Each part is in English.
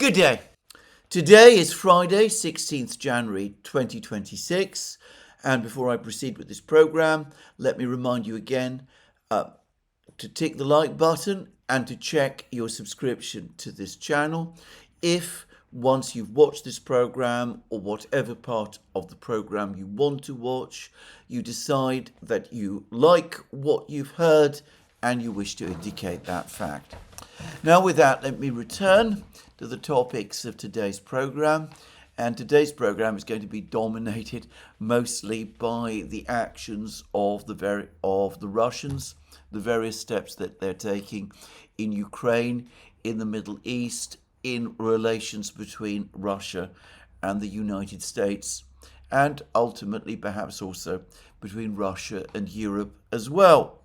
Good day. Today is Friday, 16th January 2026. And before I proceed with this program, let me remind you again to tick the like button and to check your subscription to this channel. If once you've watched this program or whatever part of the program you want to watch, you decide that you like what you've heard and you wish to indicate that fact. Now with that, let me return to the topics of today's program. And today's program is going to be dominated mostly by the actions of the Russians, the various steps that they're taking in Ukraine, in the Middle East, in relations between Russia and the United States, and ultimately perhaps also between Russia and Europe as well.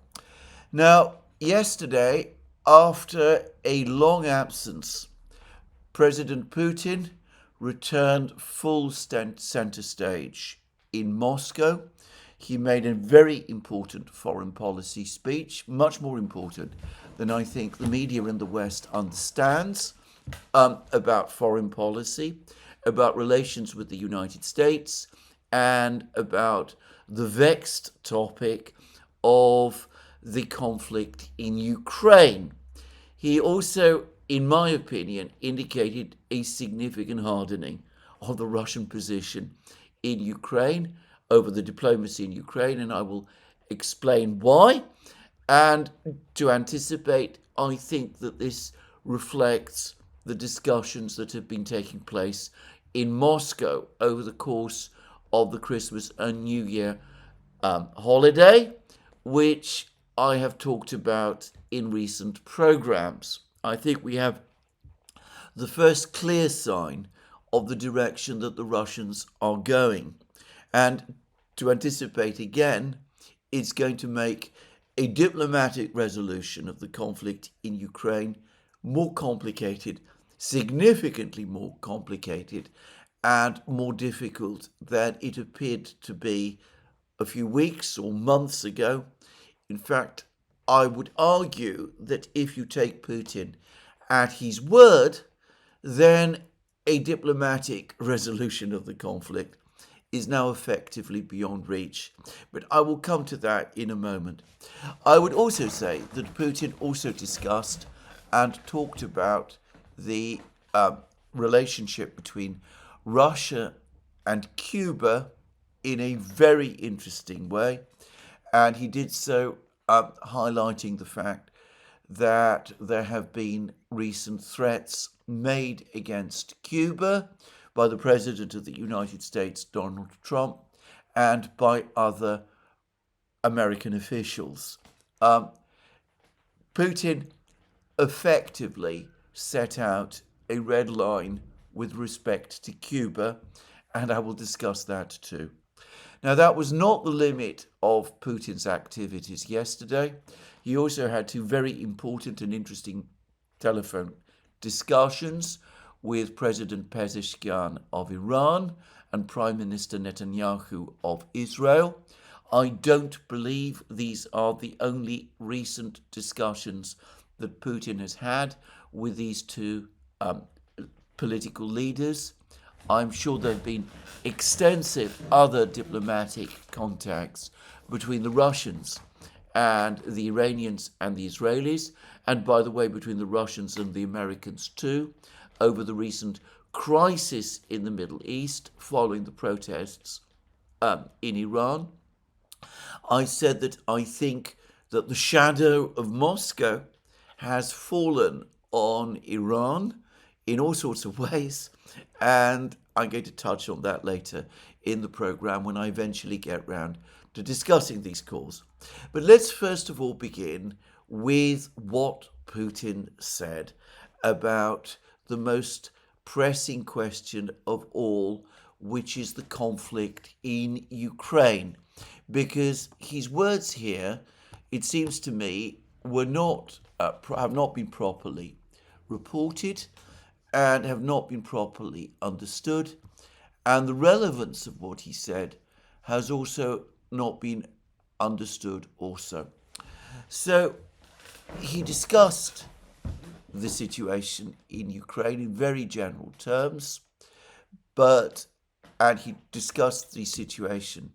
Now, yesterday, after a long absence, President Putin returned full center stage in Moscow. He made a very important foreign policy speech, much more important than I think the media in the West understands, about foreign policy, about relations with the United States, and about the vexed topic of the conflict in Ukraine. He also, in my opinion, indicated a significant hardening of the Russian position in Ukraine over the diplomacy in Ukraine, and I will explain why. And to anticipate, I think that this reflects the discussions that have been taking place in Moscow over the course of the Christmas and New Year holiday, which I have talked about in recent programs. I think we have the first clear sign of the direction that the Russians are going. And to anticipate again, it's going to make a diplomatic resolution of the conflict in Ukraine more complicated, significantly more complicated, and more difficult than it appeared to be a few weeks or months ago. In fact, I would argue that if you take Putin at his word, then a diplomatic resolution of the conflict is now effectively beyond reach. But I will come to that in a moment. I would also say that Putin also discussed and talked about the relationship between Russia and Cuba in a very interesting way. And he did so highlighting the fact that there have been recent threats made against Cuba by the President of the United States, Donald Trump, and by other American officials. Putin effectively set out a red line with respect to Cuba, and I will discuss that too. Now, that was not the limit of Putin's activities yesterday. He also had two very important and interesting telephone discussions with President Pezeshkian of Iran and Prime Minister Netanyahu of Israel. I don't believe these are the only recent discussions that Putin has had with these two political leaders. I'm sure there have been extensive other diplomatic contacts between the Russians and the Iranians and the Israelis, and by the way, between the Russians and the Americans too, over the recent crisis in the Middle East following the protests in Iran. I said that I think that the shadow of Moscow has fallen on Iran in all sorts of ways, and I'm going to touch on that later in the program when I eventually get round to discussing these calls. But let's first of all begin with what Putin said about the most pressing question of all, which is the conflict in Ukraine. Because his words here, it seems to me, have not been properly reported and have not been properly understood. And the relevance of what he said has also not been understood also. So he discussed the situation in Ukraine in very general terms, and he discussed the situation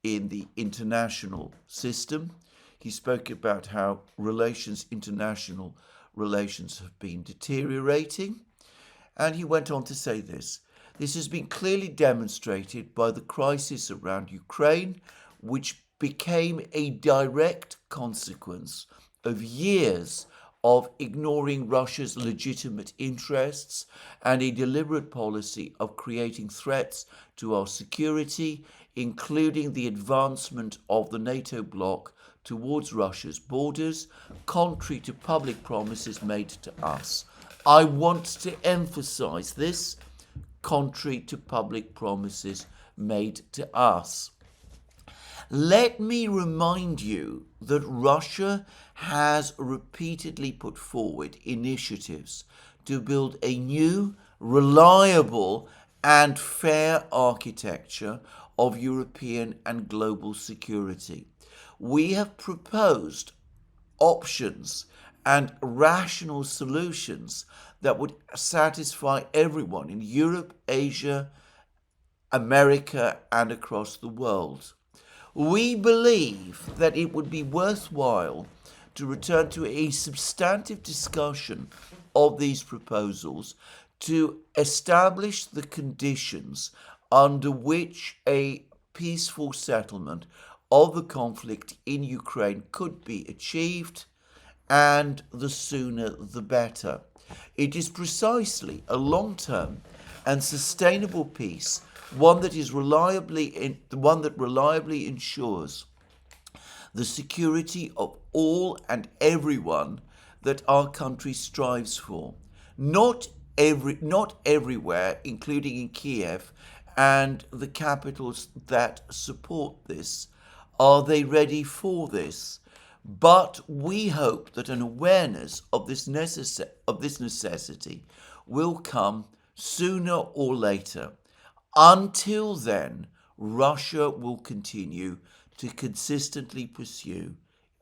in the international system. He spoke about how international relations have been deteriorating, and he went on to say this. This has been clearly demonstrated by the crisis around Ukraine, which became a direct consequence of years of ignoring Russia's legitimate interests and a deliberate policy of creating threats to our security, including the advancement of the NATO bloc towards Russia's borders, contrary to public promises made to us. I want to emphasize this, contrary to public promises made to us. Let me remind you that Russia has repeatedly put forward initiatives to build a new, reliable, and fair architecture of European and global security. We have proposed options and rational solutions that would satisfy everyone in Europe, Asia, America, and across the world. We believe that it would be worthwhile to return to a substantive discussion of these proposals to establish the conditions under which a peaceful settlement of the conflict in Ukraine could be achieved, and the sooner the better. It is precisely a long-term and sustainable peace, one that reliably ensures the security of all and everyone that our country strives for. Not everywhere, including in Kiev and the capitals that support this, are they ready for this. But we hope that an awareness of this necessity will come sooner or later. Until then, Russia will continue to consistently pursue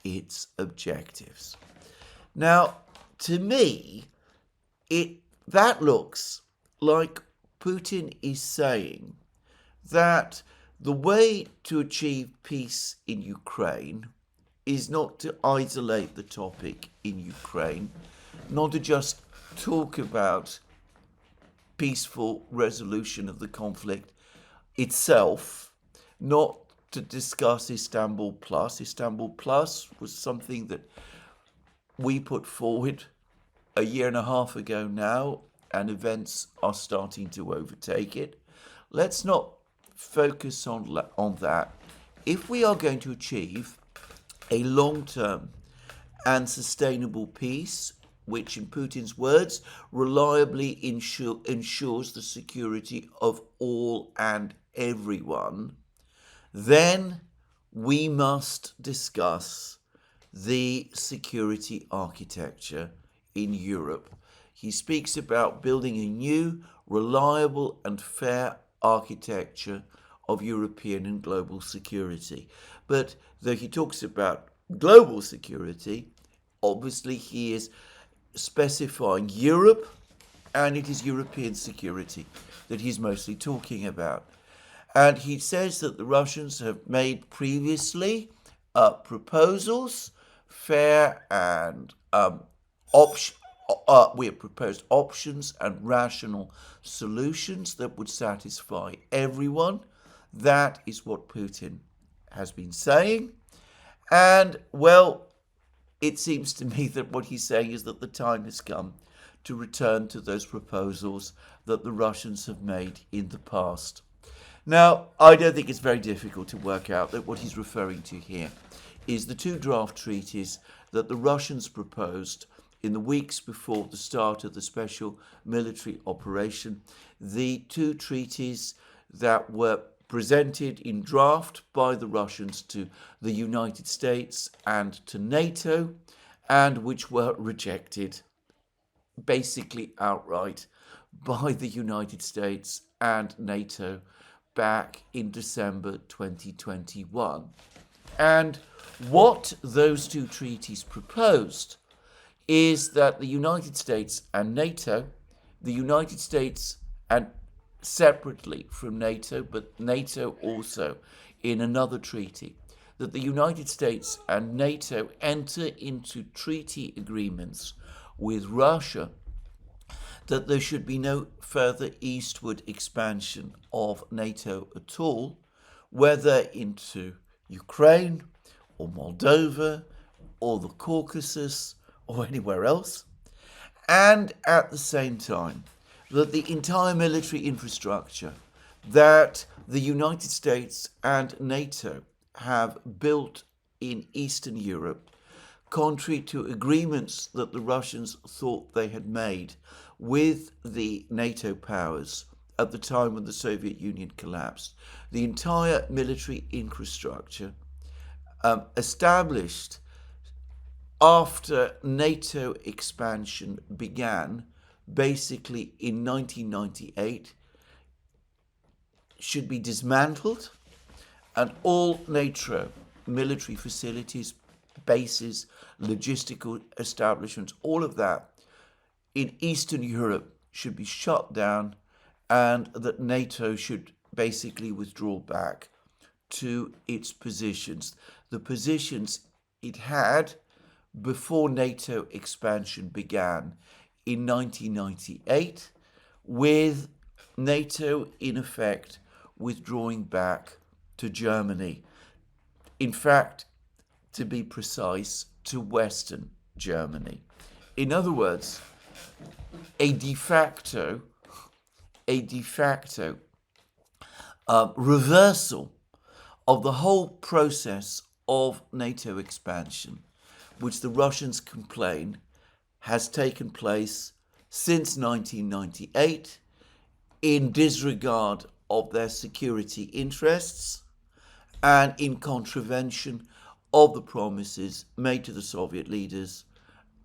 its objectives. Now, to me, that looks like Putin is saying that the way to achieve peace in Ukraine is not to isolate the topic in Ukraine, not to just talk about peaceful resolution of the conflict itself, not to discuss Istanbul Plus. Istanbul Plus was something that we put forward a year and a half ago now, and events are starting to overtake it. Let's not focus on that. If we are going to achieve a long-term and sustainable peace, which in Putin's words reliably ensures the security of all and everyone, then we must discuss the security architecture in Europe. He speaks about building a new, reliable and fair architecture of European and global security. But though he talks about global security, obviously he is specifying Europe, and it is European security that he's mostly talking about. And he says that the Russians have made previously proposals, fair and we have proposed options and rational solutions that would satisfy everyone. That is what Putin has been saying. And, well, it seems to me that what he's saying is that the time has come to return to those proposals that the Russians have made in the past. Now, I don't think it's very difficult to work out that what he's referring to here is the two draft treaties that the Russians proposed in the weeks before the start of the special military operation. The two treaties that were presented in draft by the Russians to the United States and to NATO, and which were rejected basically outright by the United States and NATO back in December 2021. And what those two treaties proposed is that the United States and NATO, the United States and separately from NATO, but NATO also in another treaty, that the United States and NATO enter into treaty agreements with Russia that there should be no further eastward expansion of NATO at all, whether into Ukraine or Moldova or the Caucasus or anywhere else, and at the same time that the entire military infrastructure that the United States and NATO have built in Eastern Europe, contrary to agreements that the Russians thought they had made with the NATO powers at the time when the Soviet Union collapsed, the entire military infrastructure established after NATO expansion began, basically in 1998, should be dismantled, and all NATO military facilities, bases, logistical establishments, all of that in Eastern Europe should be shut down, and that NATO should basically withdraw back to its positions, the positions it had before NATO expansion began in 1998, with NATO in effect withdrawing back to Germany. In fact, to be precise, to Western Germany. In other words, a de facto reversal of the whole process of NATO expansion, which the Russians complain has taken place since 1998 in disregard of their security interests and in contravention of the promises made to the Soviet leaders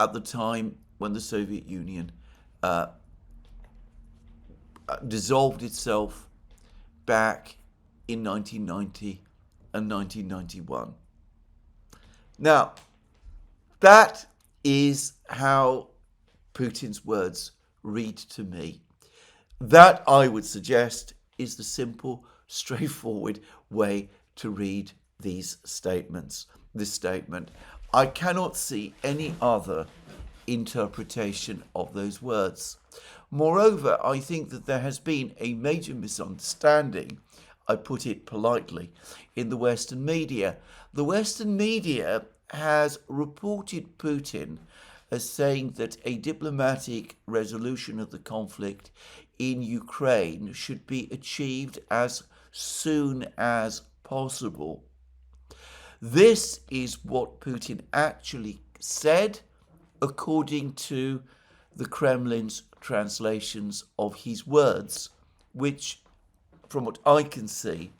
at the time when the Soviet Union dissolved itself back in 1990 and 1991. Now, that is how Putin's words read to me. That, I would suggest, is the simple, straightforward way to read these statements. This statement. I cannot see any other interpretation of those words. Moreover, I think that there has been a major misunderstanding, I put it politely, in the Western media. The Western media has reported Putin as saying that a diplomatic resolution of the conflict in Ukraine should be achieved as soon as possible. This is what Putin actually said, according to the Kremlin's translations of his words, which, from what I can see,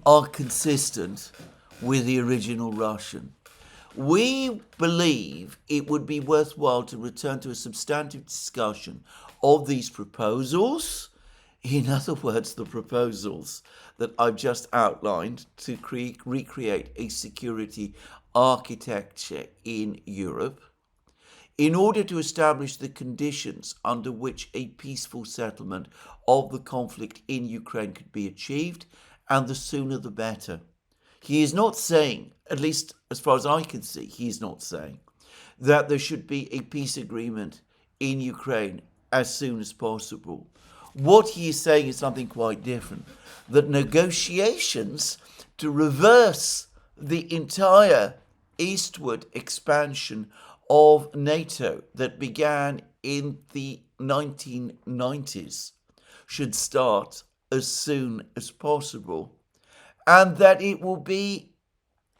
are consistent with the original Russian. We believe it would be worthwhile to return to a substantive discussion of these proposals, in other words, the proposals that I've just outlined to recreate a security architecture in Europe, in order to establish the conditions under which a peaceful settlement of the conflict in Ukraine could be achieved, and the sooner the better. He is not saying, at least as far as I can see, he is not saying that there should be a peace agreement in Ukraine as soon as possible. What he is saying is something quite different, that negotiations to reverse the entire eastward expansion of NATO that began in the 1990s should start as soon as possible, and that it will be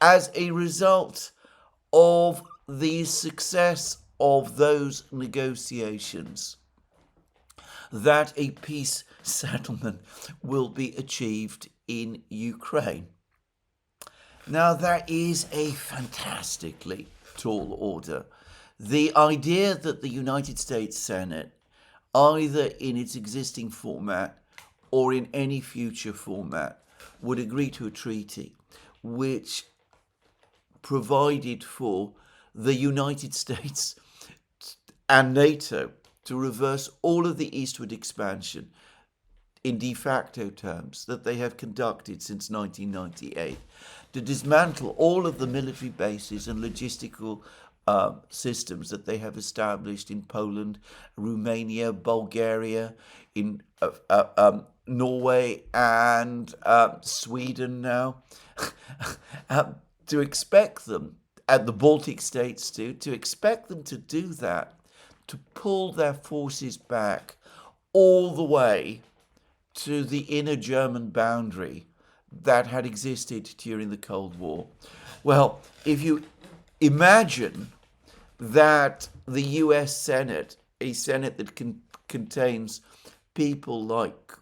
as a result of the success of those negotiations that a peace settlement will be achieved in Ukraine. Now, that is a fantastically tall order. The idea that the United States Senate, either in its existing format or in any future format, would agree to a treaty which provided for the United States and NATO to reverse all of the eastward expansion in de facto terms that they have conducted since 1998, to dismantle all of the military bases and logistical systems that they have established in Poland, Romania, Bulgaria, in Norway and Sweden now, to expect them, and the Baltic states too, to expect them to do that, to pull their forces back all the way to the inner German boundary that had existed during the Cold War. Well, if you imagine that the US Senate, a Senate that contains people like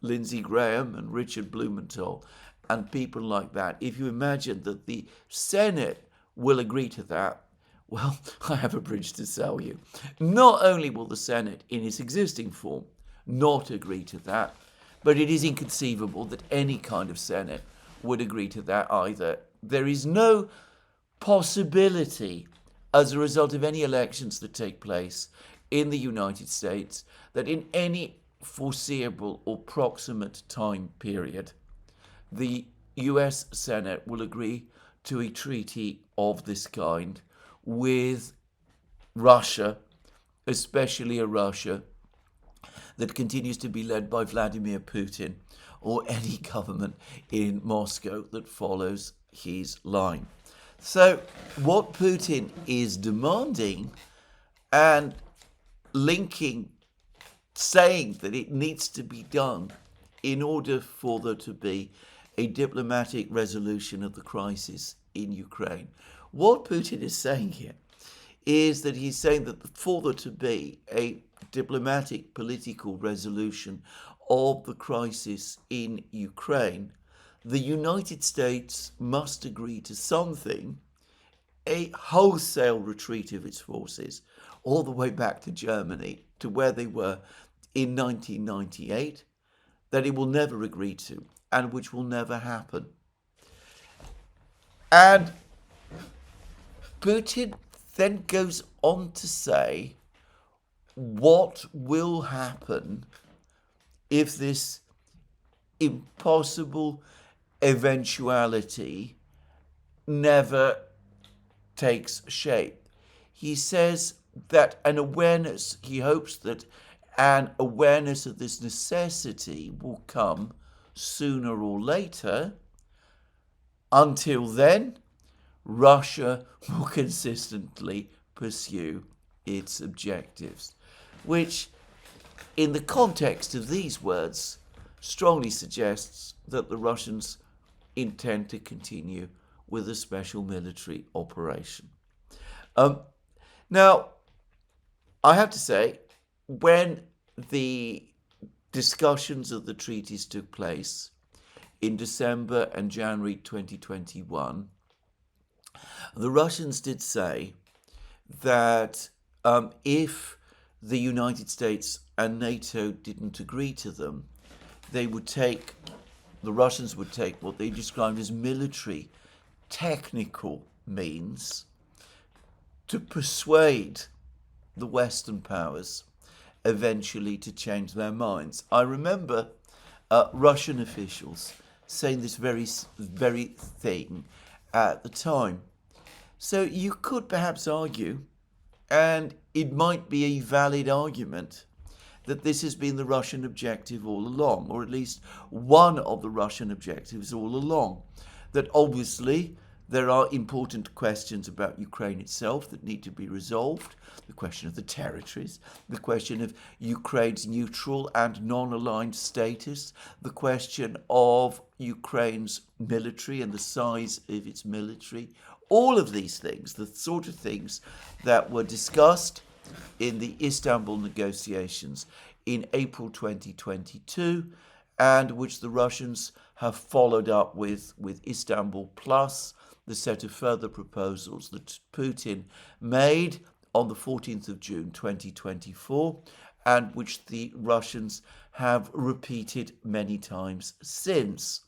Lindsey Graham and Richard Blumenthal and people like that, if you imagine that the Senate will agree to that, well, I have a bridge to sell you. Not only will the Senate, in its existing form, not agree to that, but it is inconceivable that any kind of Senate would agree to that either. There is no possibility, as a result of any elections that take place in the United States, that in any foreseeable or proximate time period, the US Senate will agree to a treaty of this kind with Russia, especially a Russia that continues to be led by Vladimir Putin, or any government in Moscow that follows his line. So what Putin is demanding and linking, saying that it needs to be done in order for there to be a diplomatic resolution of the crisis in Ukraine. What Putin is saying here is that he's saying that for there to be a diplomatic political resolution of the crisis in Ukraine, the United States must agree to something, a wholesale retreat of its forces all the way back to Germany, to where they were in 1998, that it will never agree to and which will never happen. And Putin then goes on to say what will happen if this impossible eventuality never takes shape. He says that he hopes that an awareness of this necessity will come sooner or later. Until then, Russia will consistently pursue its objectives, which, in the context of these words, strongly suggests that the Russians intend to continue with a special military operation. Now, I have to say, when the discussions of the treaties took place in December and January 2021, the Russians did say that if the United States and NATO didn't agree to them, the Russians would take what they described as military technical means to persuade the Western powers eventually to change their minds. I remember Russian officials saying this very thing at the time. So you could perhaps argue, and it might be a valid argument, that this has been the Russian objective all along, or at least one of the Russian objectives all along. That obviously there are important questions about Ukraine itself that need to be resolved. The question of the territories, the question of Ukraine's neutral and non-aligned status, the question of Ukraine's military and the size of its military. All of these things, the sort of things that were discussed in the Istanbul negotiations in April 2022, and which the Russians have followed up with Istanbul Plus, the set of further proposals that Putin made on the 14th of June 2024, and which the Russians have repeated many times since.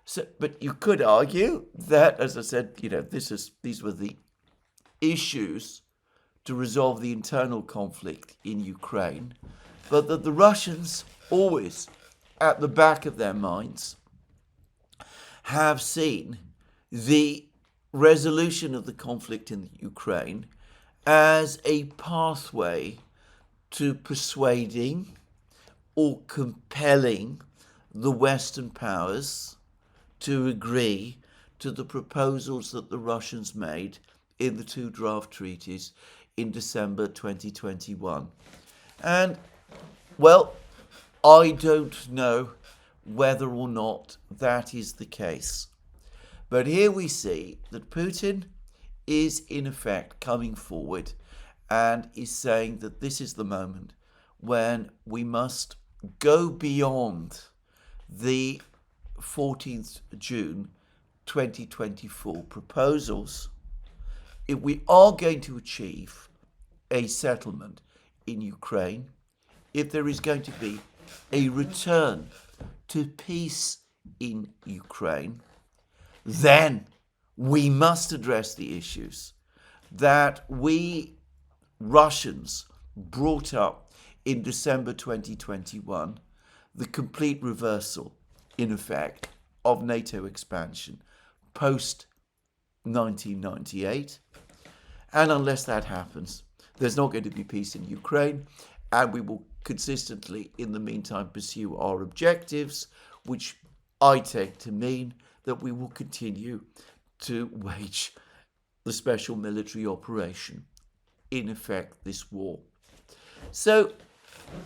So, but you could argue that, as I said, these were the issues to resolve the internal conflict in Ukraine, but that the Russians always, at the back of their minds, have seen the resolution of the conflict in Ukraine as a pathway to persuading or compelling the Western powers to agree to the proposals that the Russians made in the two draft treaties in December 2021. And, well, I don't know whether or not that is the case. But here we see that Putin is in effect coming forward and is saying that this is the moment when we must go beyond the 14th June 2024 proposals if we are going to achieve a settlement in Ukraine, if there is going to be a return to peace in Ukraine, then we must address the issues that we Russians brought up in December 2021, the complete reversal, in effect, of NATO expansion post 1998. And unless that happens, there's not going to be peace in Ukraine, and we will consistently, in the meantime, pursue our objectives, which I take to mean that we will continue to wage the special military operation, in effect, this war. So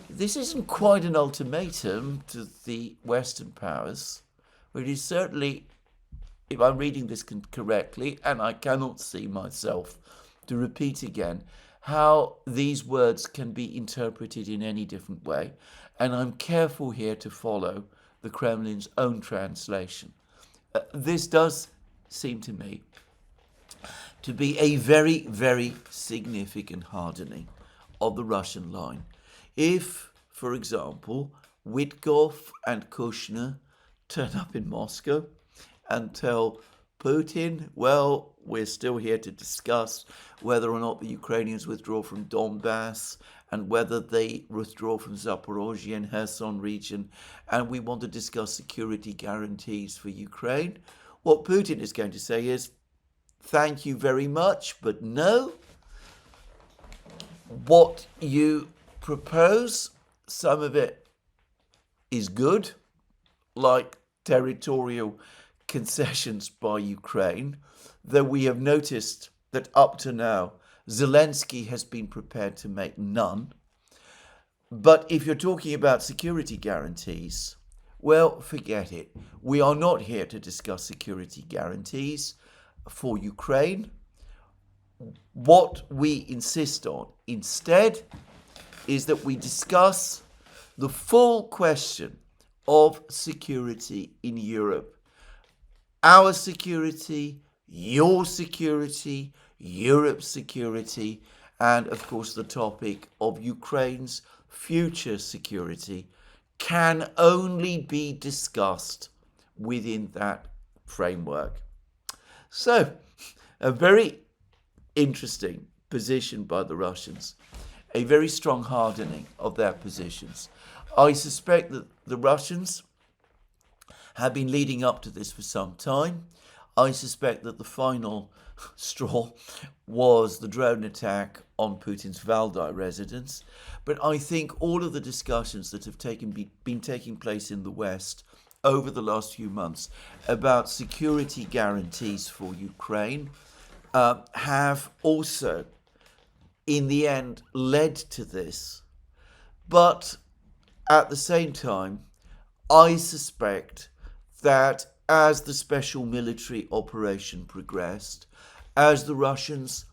this isn't quite an ultimatum to the Western powers, but it is certainly, if I'm reading this correctly, and I cannot see myself to repeat again how these words can be interpreted in any different way, and I'm careful here to follow the Kremlin's own translation. This does seem to me to be a very, very significant hardening of the Russian line. If, for example, Witkoff and Kushner turn up in Moscow and tell Putin, well, we're still here to discuss whether or not the Ukrainians withdraw from Donbass and whether they withdraw from Zaporozhye and Kherson region, and we want to discuss security guarantees for Ukraine. What Putin is going to say is, thank you very much, but no. What you propose, some of it is good, like territorial concessions by Ukraine, though we have noticed that up to now, Zelensky has been prepared to make none. But if you're talking about security guarantees, well, forget it. We are not here to discuss security guarantees for Ukraine. What we insist on instead is that we discuss the full question of security in Europe. Our security, your security, Europe's security, and of course the topic of Ukraine's future security can only be discussed within that framework. So, a very interesting position by the Russians, a very strong hardening of their positions. I suspect that the Russians have been leading up to this for some time. I suspect that the final straw was the drone attack on Putin's Valdai residence. But I think all of the discussions that have been taking place in the West over the last few months about security guarantees for Ukraine have also, in the end, led to this. But at the same time, I suspect that as the special military operation progressed, as the Russians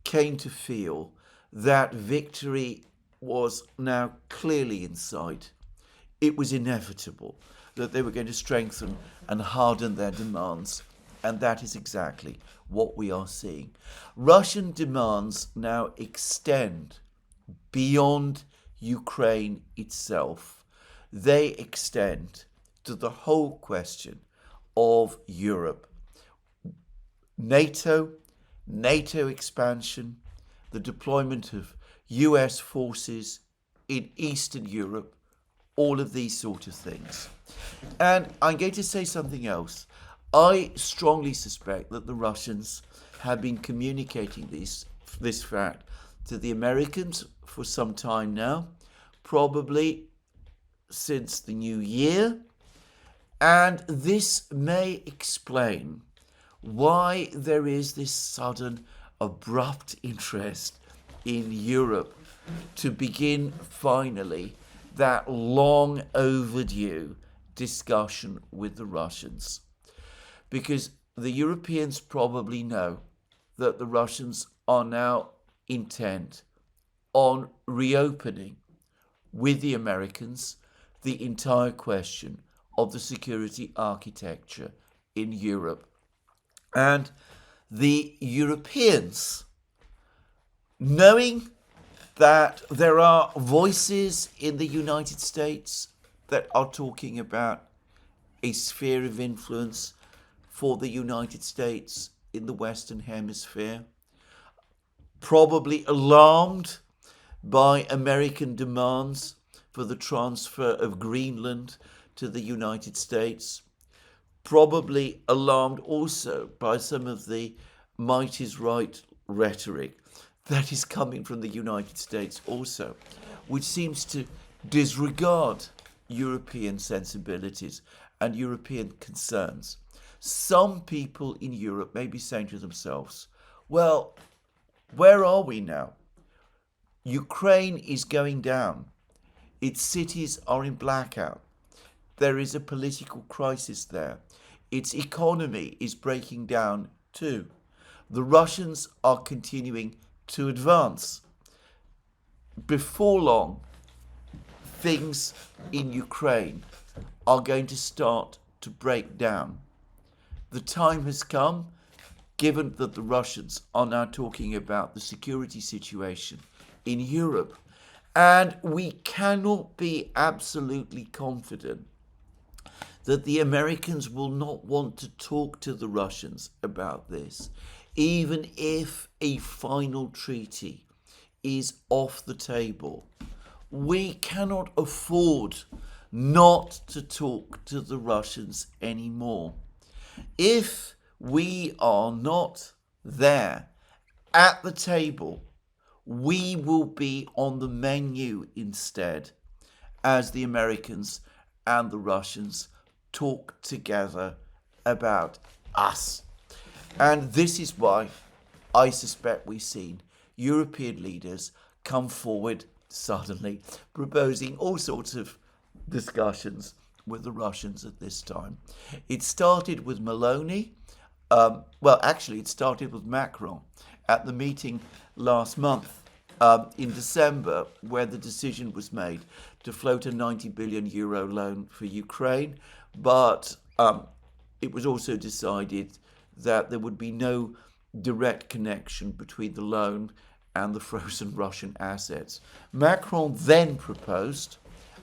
came to feel that victory was now clearly in sight, it was inevitable that they were going to strengthen and harden their demands. And that is exactly what we are seeing. Russian demands now extend beyond Ukraine itself. They extend to the whole question of Europe. NATO NATO expansion, the deployment of US forces in Eastern Europe, all of these sort of things. And I'm going to say something else. I strongly suspect that the Russians have been communicating this fact to the Americans for some time now, probably since the new year. And this may explain why there is this sudden, abrupt interest in Europe to begin finally that long overdue discussion with the Russians. Because the Europeans probably know that the Russians are now intent on reopening with the Americans the entire question of the security architecture in Europe. And the Europeans, knowing that there are voices in the United States that are talking about a sphere of influence for the United States in the Western Hemisphere, probably alarmed by American demands for the transfer of Greenland to the United States, probably alarmed also by some of the might is right rhetoric that is coming from the United States also, which seems to disregard European sensibilities and European concerns. Some people in Europe may be saying to themselves, well, where are we now? Ukraine is going down. Its cities are in blackout. There is a political crisis there. Its economy is breaking down too. The Russians are continuing to advance. Before long, things in Ukraine are going to start to break down. The time has come, given that the Russians are now talking about the security situation in Europe, and we cannot be absolutely confident that the Americans will not want to talk to the Russians about this, even if a final treaty is off the table. We cannot afford not to talk to the Russians anymore. If we are not there at the table, we will be on the menu instead, as the Americans and the Russians talk together about us. And this is why I suspect we've seen European leaders come forward suddenly, proposing all sorts of discussions with the Russians at this time. It started with Meloni. It started with Macron at the meeting last month in December, where the decision was made to float a 90 billion euro loan for Ukraine. But it was also decided that there would be no direct connection between the loan and the frozen Russian assets. Macron then proposed,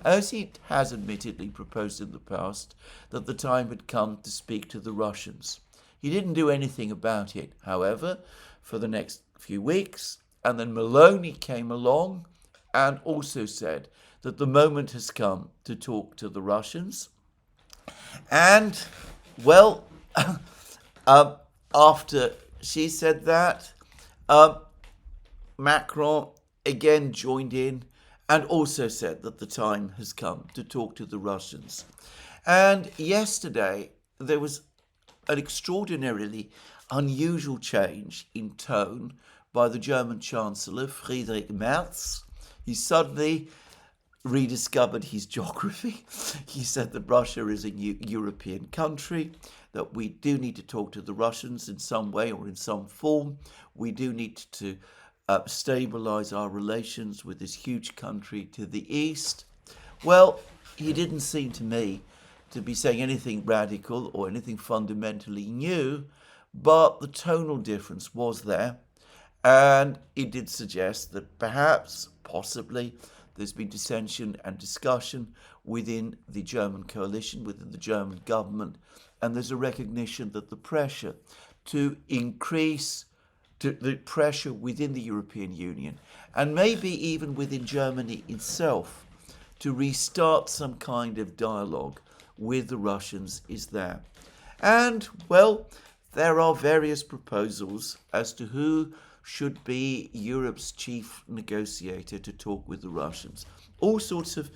as he has admittedly proposed in the past, that the time had come to speak to the Russians. He didn't do anything about it, however, for the next few weeks, and then Meloni came along and also said that the moment has come to talk to the Russians. And, well, after she said that, Macron again joined in and also said that the time has come to talk to the Russians. And yesterday, there was an extraordinarily unusual change in tone by the German Chancellor, Friedrich Merz. He suddenly rediscovered his geography. He said that Russia is a European country, that we do need to talk to the Russians in some way or in some form. We do need to stabilize our relations with this huge country to the east. Well, he didn't seem to me to be saying anything radical or anything fundamentally new, but the tonal difference was there, and it did suggest that perhaps, possibly, there's been dissension and discussion within the German coalition, within the German government, and there's a recognition that the pressure to increase to the pressure within the European Union and maybe even within Germany itself to restart some kind of dialogue with the Russians is there. And, well, there are various proposals as to who should be Europe's chief negotiator to talk with the Russians. All sorts of,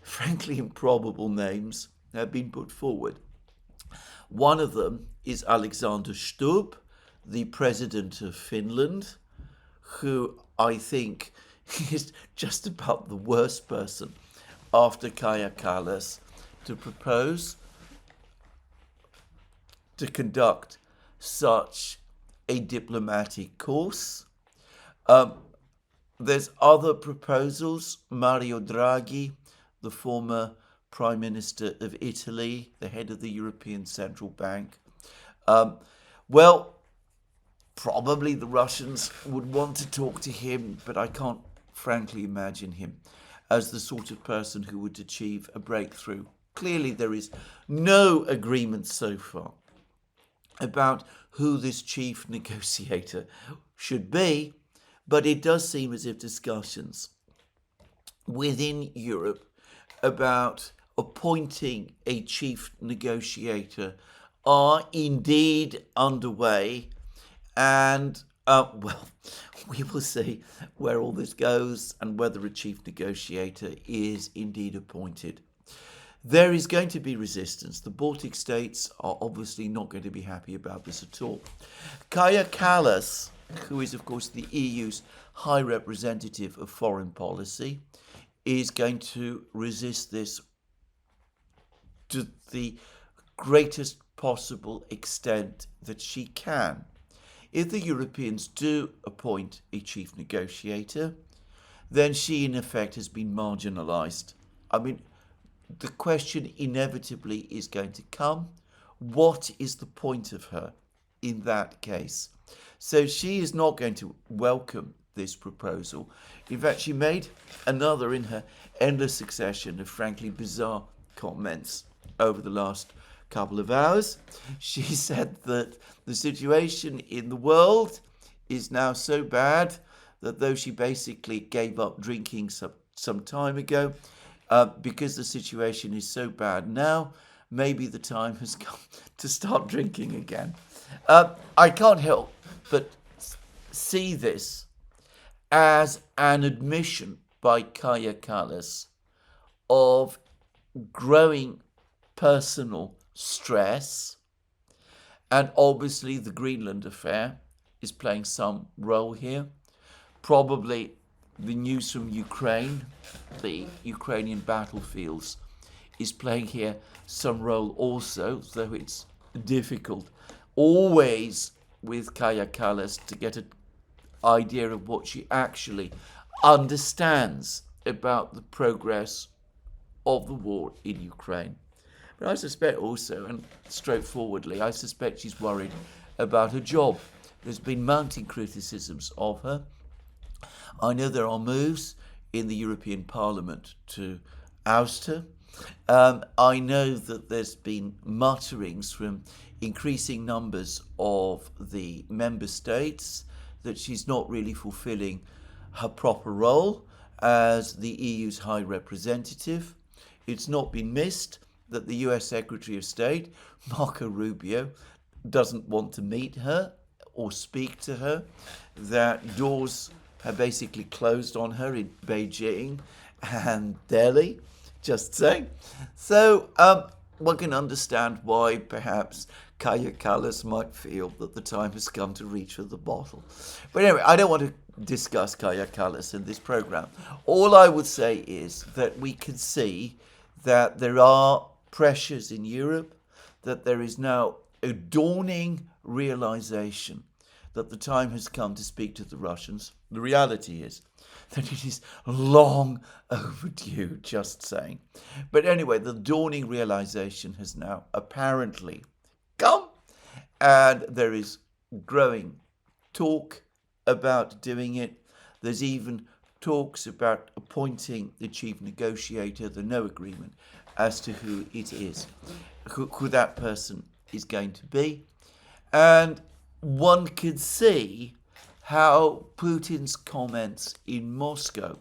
frankly, improbable names have been put forward. One of them is Alexander Stubb, the president of Finland, who I think is just about the worst person after Kaja Kallas to propose to conduct such a diplomatic course. There's other proposals. Mario Draghi, the former Prime Minister of Italy, the head of the European Central Bank. Well, probably the Russians would want to talk to him, but I can't frankly imagine him as the sort of person who would achieve a breakthrough. Clearly, there is no agreement so far about who this chief negotiator should be, but it does seem as if discussions within Europe about appointing a chief negotiator are indeed underway, and well, we will see where all this goes and whether a chief negotiator is indeed appointed. There is going to be resistance. The Baltic states are obviously not going to be happy about this at all. Kaja Kallas, who is of course the EU's High Representative of Foreign Policy, is going to resist this to the greatest possible extent that she can. If the Europeans do appoint a chief negotiator, then she in effect has been marginalized. I mean, the question inevitably is going to come, what is the point of her in that case? So she is not going to welcome this proposal. In fact, she made another in her endless succession of frankly bizarre comments over the last couple of hours. She said that the situation in the world is now so bad that though she basically gave up drinking some time ago, because the situation is so bad now, maybe the time has come to start drinking again. I can't help but see this as an admission by Kaja Kallas of growing personal stress, and obviously the Greenland affair is playing some role here. Probably the news from Ukraine, the Ukrainian battlefields, is playing here some role also, though it's difficult always with Kaja Kallas to get an idea of what she actually understands about the progress of the war in Ukraine. But I suspect also, and straightforwardly, I suspect she's worried about her job. There's been mounting criticisms of her. I know there are moves in the European Parliament to oust her. I know that there's been mutterings from increasing numbers of the member states that she's not really fulfilling her proper role as the EU's High Representative. It's not been missed that the US Secretary of State, Marco Rubio, doesn't want to meet her or speak to her, that doors have basically closed on her in Beijing and Delhi, just saying. So one can understand why perhaps Kaja Kallas might feel that the time has come to reach for the bottle. But anyway, I don't want to discuss Kaja Kallas in this program. All I would say is that we can see that there are pressures in Europe, that there is now a dawning realization that the time has come to speak to the Russians. The reality is that it is long overdue, just saying. But anyway, the dawning realization has now apparently come, and there is growing talk about doing it. There's even talks about appointing the chief negotiator, the no agreement as to who it is, who that person is going to be. And one could see how Putin's comments in Moscow,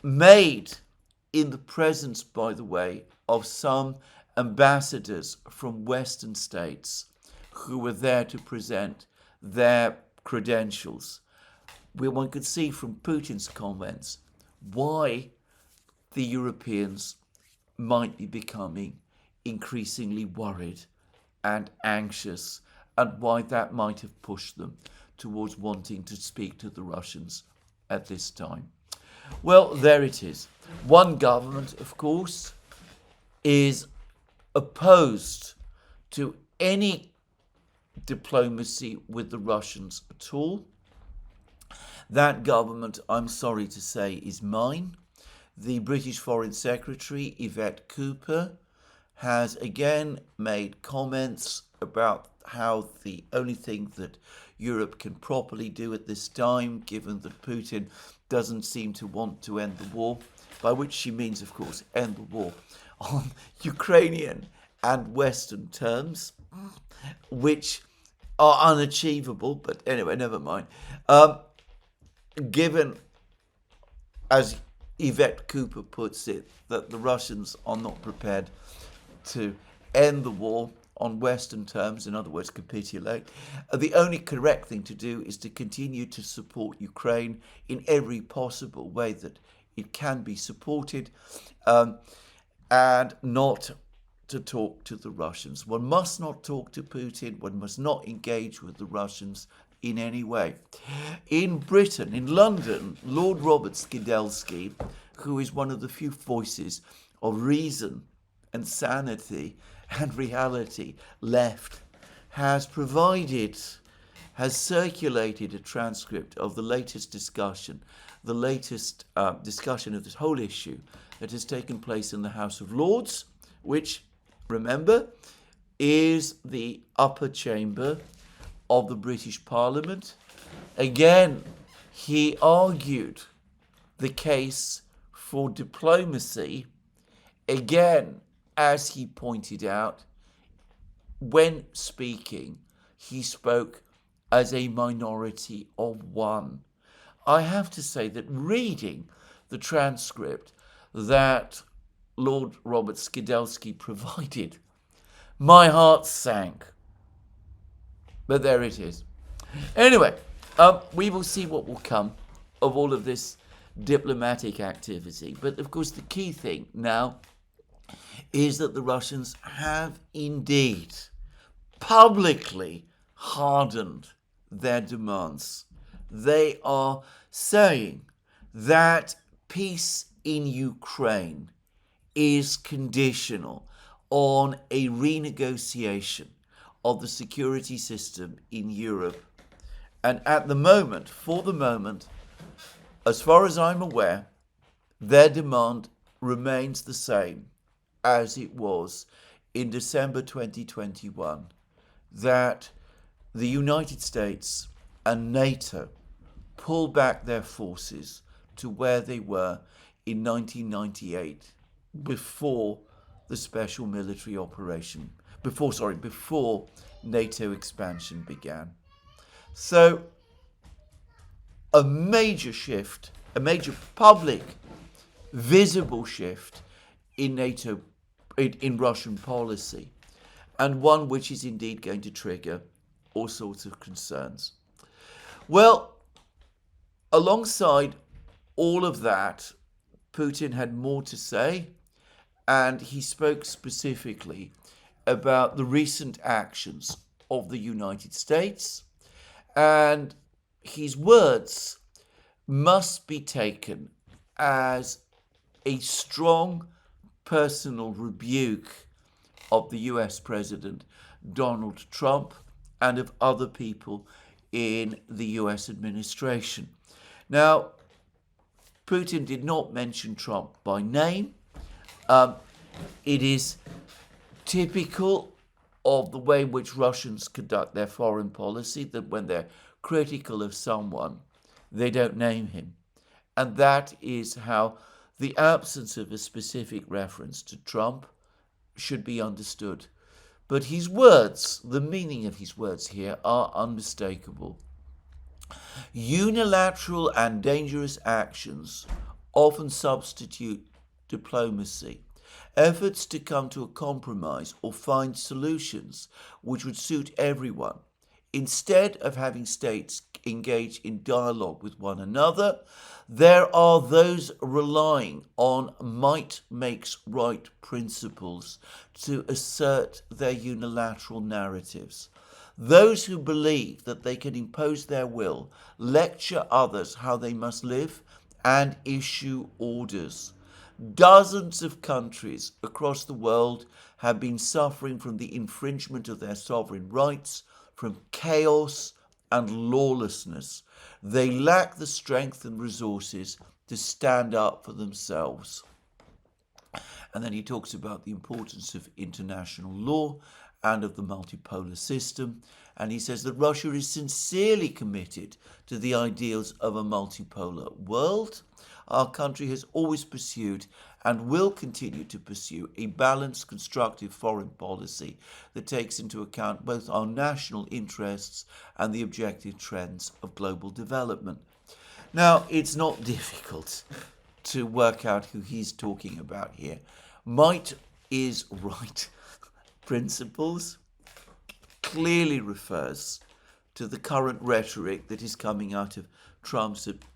made in the presence, by the way, of some ambassadors from Western states who were there to present their credentials, where one could see from Putin's comments why the Europeans might be becoming increasingly worried and anxious, and why that might have pushed them towards wanting to speak to the Russians at this time. Well, there it is. One government, of course, is opposed to any diplomacy with the Russians at all. That government, I'm sorry to say, is mine. The British Foreign Secretary, Yvette Cooper, has again made comments about how the only thing that Europe can properly do at this time, given that Putin doesn't seem to want to end the war, by which she means, of course, end the war on Ukrainian and Western terms, which are unachievable, but anyway, never mind. Given, as Yvette Cooper puts it, that the Russians are not prepared to end the war on Western terms, in other words, capitulate, the only correct thing to do is to continue to support Ukraine in every possible way that it can be supported, and not to talk to the Russians. One must not talk to Putin. One must not engage with the Russians in any way. In Britain, in London, Lord Robert Skidelsky, who is one of the few voices of reason and sanity and reality left, has circulated a transcript of the latest discussion of this whole issue that has taken place in the House of Lords, which, remember, is the upper chamber of the British Parliament. Again, he argued the case for diplomacy. Again, as he pointed out, when speaking, he spoke as a minority of one. I have to say that reading the transcript that Lord Robert Skidelsky provided, my heart sank. But there it is. Anyway, we will see what will come of all of this diplomatic activity. But of course, the key thing now is that the Russians have indeed publicly hardened their demands. They are saying that peace in Ukraine is conditional on a renegotiation of the security system in Europe. And at the moment, for the moment, as far as I'm aware, their demand remains the same as it was in December 2021, that the United States and NATO pull back their forces to where they were in 1998, before the special military operation, before NATO expansion began. So a major shift, a major public, visible shift in NATO, in Russian policy, and one which is indeed going to trigger all sorts of concerns. Well, alongside all of that, Putin had more to say, and he spoke specifically about the recent actions of the United States, and his words must be taken as a strong personal rebuke of the US President Donald Trump and of other people in the US administration. Now, Putin did not mention Trump by name. It is typical of the way in which Russians conduct their foreign policy that when they're critical of someone, they don't name him. And that is how the absence of a specific reference to Trump should be understood. But his words, the meaning of his words here, are unmistakable. Unilateral and dangerous actions often substitute diplomacy. Efforts to come to a compromise or find solutions which would suit everyone, instead of having states engage in dialogue with one another, there are those relying on might makes right principles to assert their unilateral narratives. Those who believe that they can impose their will, lecture others how they must live, and issue orders. Dozens of countries across the world have been suffering from the infringement of their sovereign rights, from chaos and lawlessness. They lack the strength and resources to stand up for themselves. And then he talks about the importance of international law and of the multipolar system. And he says that Russia is sincerely committed to the ideals of a multipolar world. Our country has always pursued and will continue to pursue a balanced, constructive foreign policy that takes into account both our national interests and the objective trends of global development. Now, it's not difficult to work out who he's talking about here. Might is right principles clearly refers to the current rhetoric that is coming out of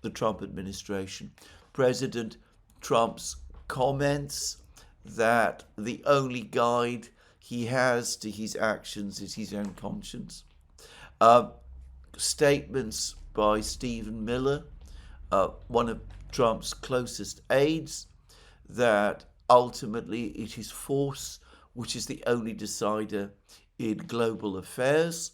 the Trump administration. President Trump's comments that the only guide he has to his actions is his own conscience. Statements by Stephen Miller, one of Trump's closest aides, that ultimately it is force which is the only decider in global affairs.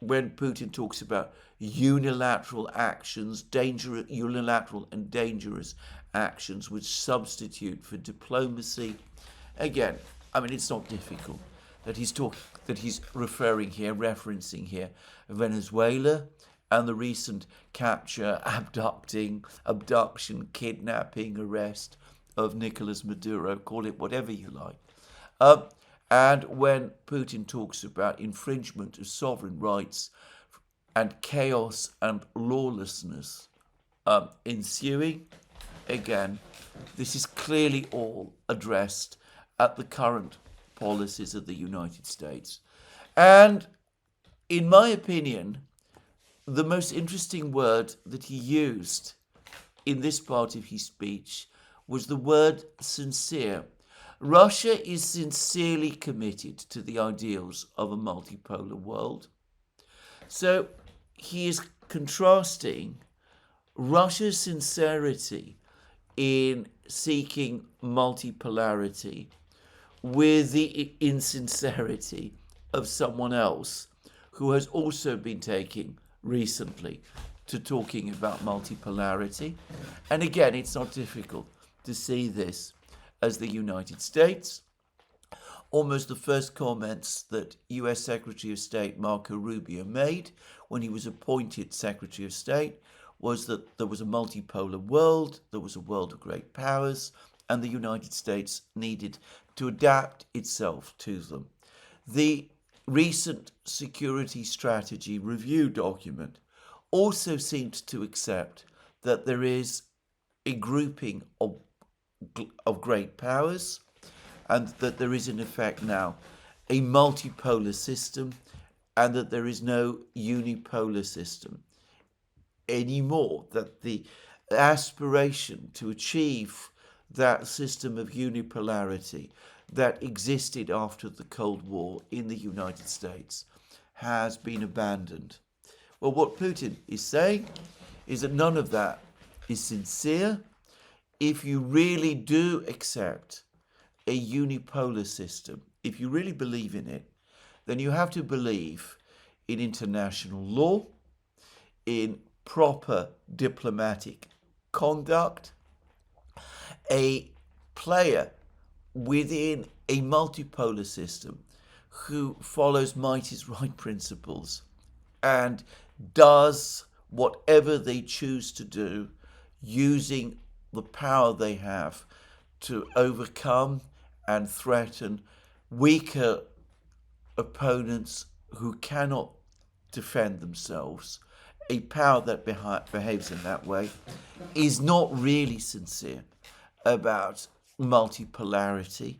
When Putin talks about unilateral actions, unilateral and dangerous actions which substitute for diplomacy, again, I mean, it's not difficult that he's referencing here Venezuela and the recent capture, abduction, kidnapping, arrest of Nicolas Maduro, call it whatever you like. And when Putin talks about infringement of sovereign rights and chaos and lawlessness ensuing, again, this is clearly all addressed at the current policies of the United States. And in my opinion, the most interesting word that he used in this part of his speech was the word sincere. Russia is sincerely committed to the ideals of a multipolar world. So he is contrasting Russia's sincerity in seeking multipolarity with the insincerity of someone else who has also been taking recently to talking about multipolarity. And again, it's not difficult to see this as the United States. Almost the first comments that US Secretary of State Marco Rubio made when he was appointed Secretary of State was that there was a multipolar world, there was a world of great powers, and the United States needed to adapt itself to them. The recent security strategy review document also seemed to accept that there is a grouping of great powers and that there is in effect now a multipolar system and that there is no unipolar system anymore, that the aspiration to achieve that system of unipolarity that existed after the Cold War in the United States has been abandoned. Well, what Putin is saying is that none of that is sincere. If you really do accept a unipolar system, if you really believe in it, then you have to believe in international law, in proper diplomatic conduct, a player within a multipolar system who follows might is right principles and does whatever they choose to do using the power they have to overcome and threaten weaker opponents who cannot defend themselves, a power that behaves in that way, is not really sincere about multipolarity.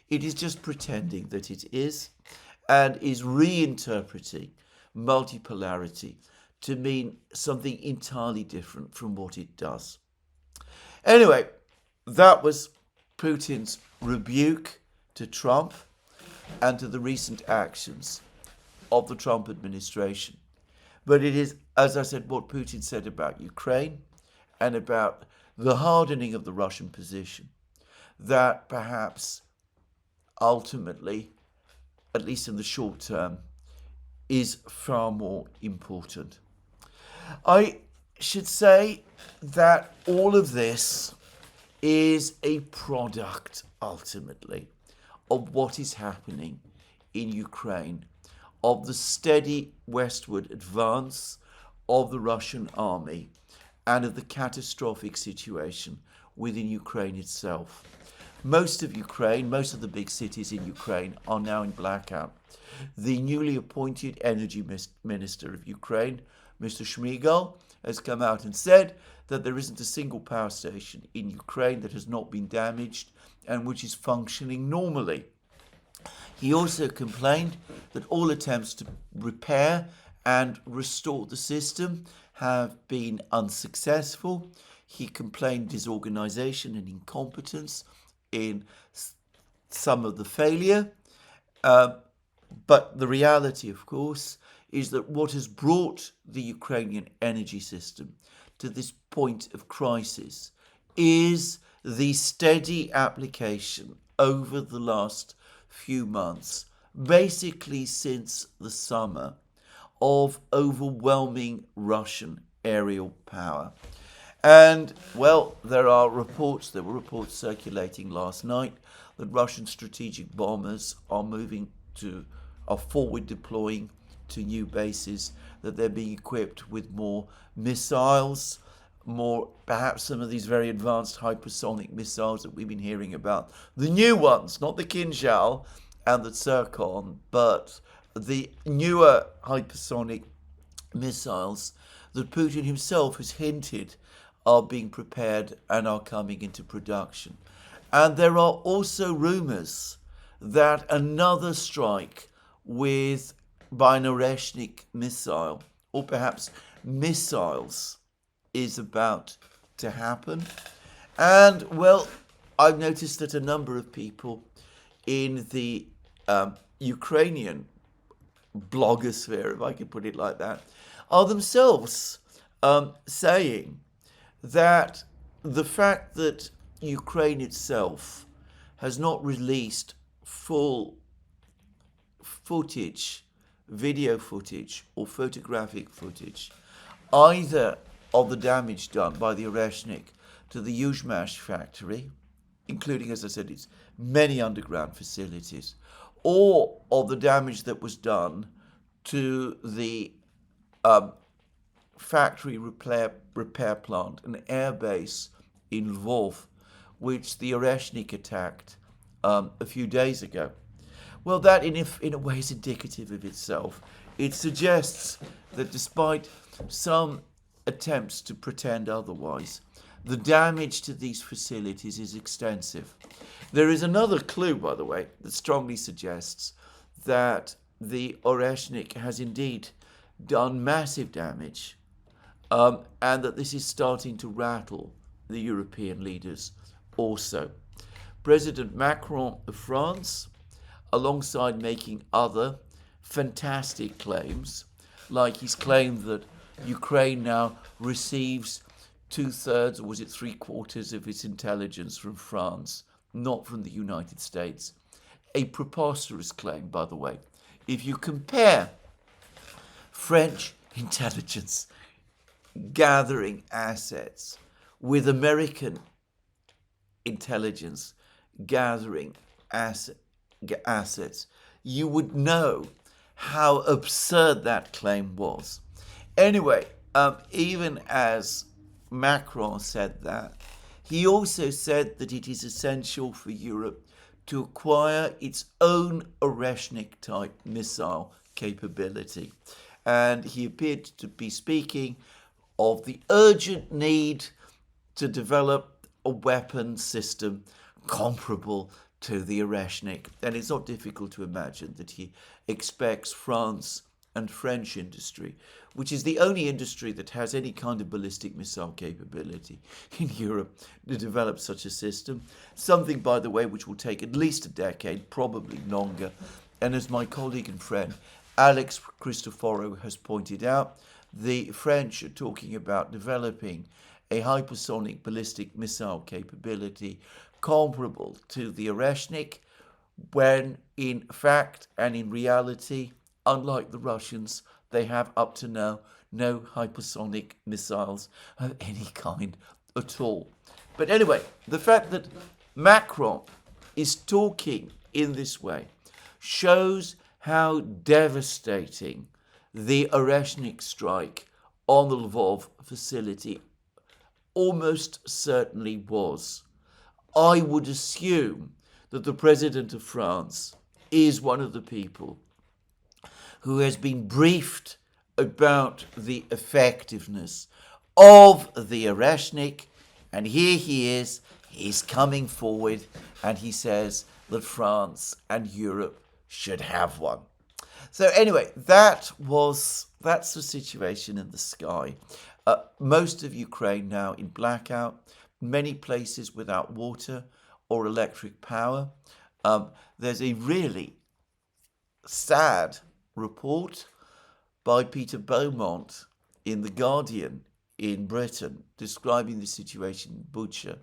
It is just pretending that it is, and is reinterpreting multipolarity to mean something entirely different from what it does. Anyway, that was Putin's rebuke to Trump and to the recent actions of the Trump administration. But it is, as I said, what Putin said about Ukraine and about the hardening of the Russian position that perhaps ultimately, at least in the short term, is far more important. I should say that all of this is a product, ultimately, of what is happening in Ukraine, of the steady westward advance of the Russian army, and of the catastrophic situation within Ukraine itself. Most of Ukraine, most of the big cities in Ukraine are now in blackout. The newly appointed energy minister of Ukraine, Mr. Shmyhal, has come out and said that there isn't a single power station in Ukraine that has not been damaged and which is functioning normally. He also complained that all attempts to repair and restore the system have been unsuccessful. He complained disorganization and incompetence in some of the failure. But the reality, of course, is that what has brought the Ukrainian energy system to this point of crisis is the steady application over the last few months, basically since the summer, of overwhelming Russian aerial power. And, well, there were reports circulating last night that Russian strategic bombers are forward deploying to new bases, that they're being equipped with more missiles, perhaps some of these very advanced hypersonic missiles that we've been hearing about. The new ones, not the Kinzhal and the Zircon, but the newer hypersonic missiles that Putin himself has hinted are being prepared and are coming into production. And there are also rumors that another strike by an Oreshnik missile, or perhaps missiles, is about to happen. And, well, I've noticed that a number of people in the Ukrainian blogosphere, if I could put it like that, are themselves saying that the fact that Ukraine itself has not released full footage, video footage or photographic footage, either of the damage done by the Oreshnik to the Yuzhmash factory, including, as I said, its many underground facilities, or of the damage that was done to the factory repair plant, an air base in Lvov, which the Oreshnik attacked a few days ago. Well, that in a way is indicative of itself. It suggests that despite some attempts to pretend otherwise, the damage to these facilities is extensive. There is another clue, by the way, that strongly suggests that the Oreshnik has indeed done massive damage, and that this is starting to rattle the European leaders also. President Macron of France, alongside making other fantastic claims, like he's claimed that Ukraine now receives 2/3, or was it 3/4 of its intelligence from France, not from the United States. A preposterous claim, by the way. If you compare French intelligence gathering assets with American intelligence gathering assets, you would know how absurd that claim was. Anyway, even as Macron said that, he also said that it is essential for Europe to acquire its own Oreshnik-type missile capability. and he appeared to be speaking of the urgent need to develop a weapon system comparable to the Oreshnik. And it's not difficult to imagine that he expects France and French industry, which is the only industry that has any kind of ballistic missile capability in Europe, to develop such a system. Something, by the way, which will take at least a decade, probably longer. And as my colleague and friend Alex Christoforou has pointed out, the French are talking about developing a hypersonic ballistic missile capability comparable to the Oreshnik, when in fact and in reality, unlike the Russians, they have up to now no hypersonic missiles of any kind at all. But anyway, the fact that Macron is talking in this way shows how devastating the Oreshnik strike on the Lvov facility almost certainly was. I would assume that the President of France is one of the people who has been briefed about the effectiveness of the Oreshnik, and here he is, he's coming forward, and he says that France and Europe should have one. So anyway, that's the situation in the sky. Most of Ukraine now in blackout, many places without water or electric power. There's a really sad report by Peter Beaumont in The Guardian in Britain describing the situation in Bucha,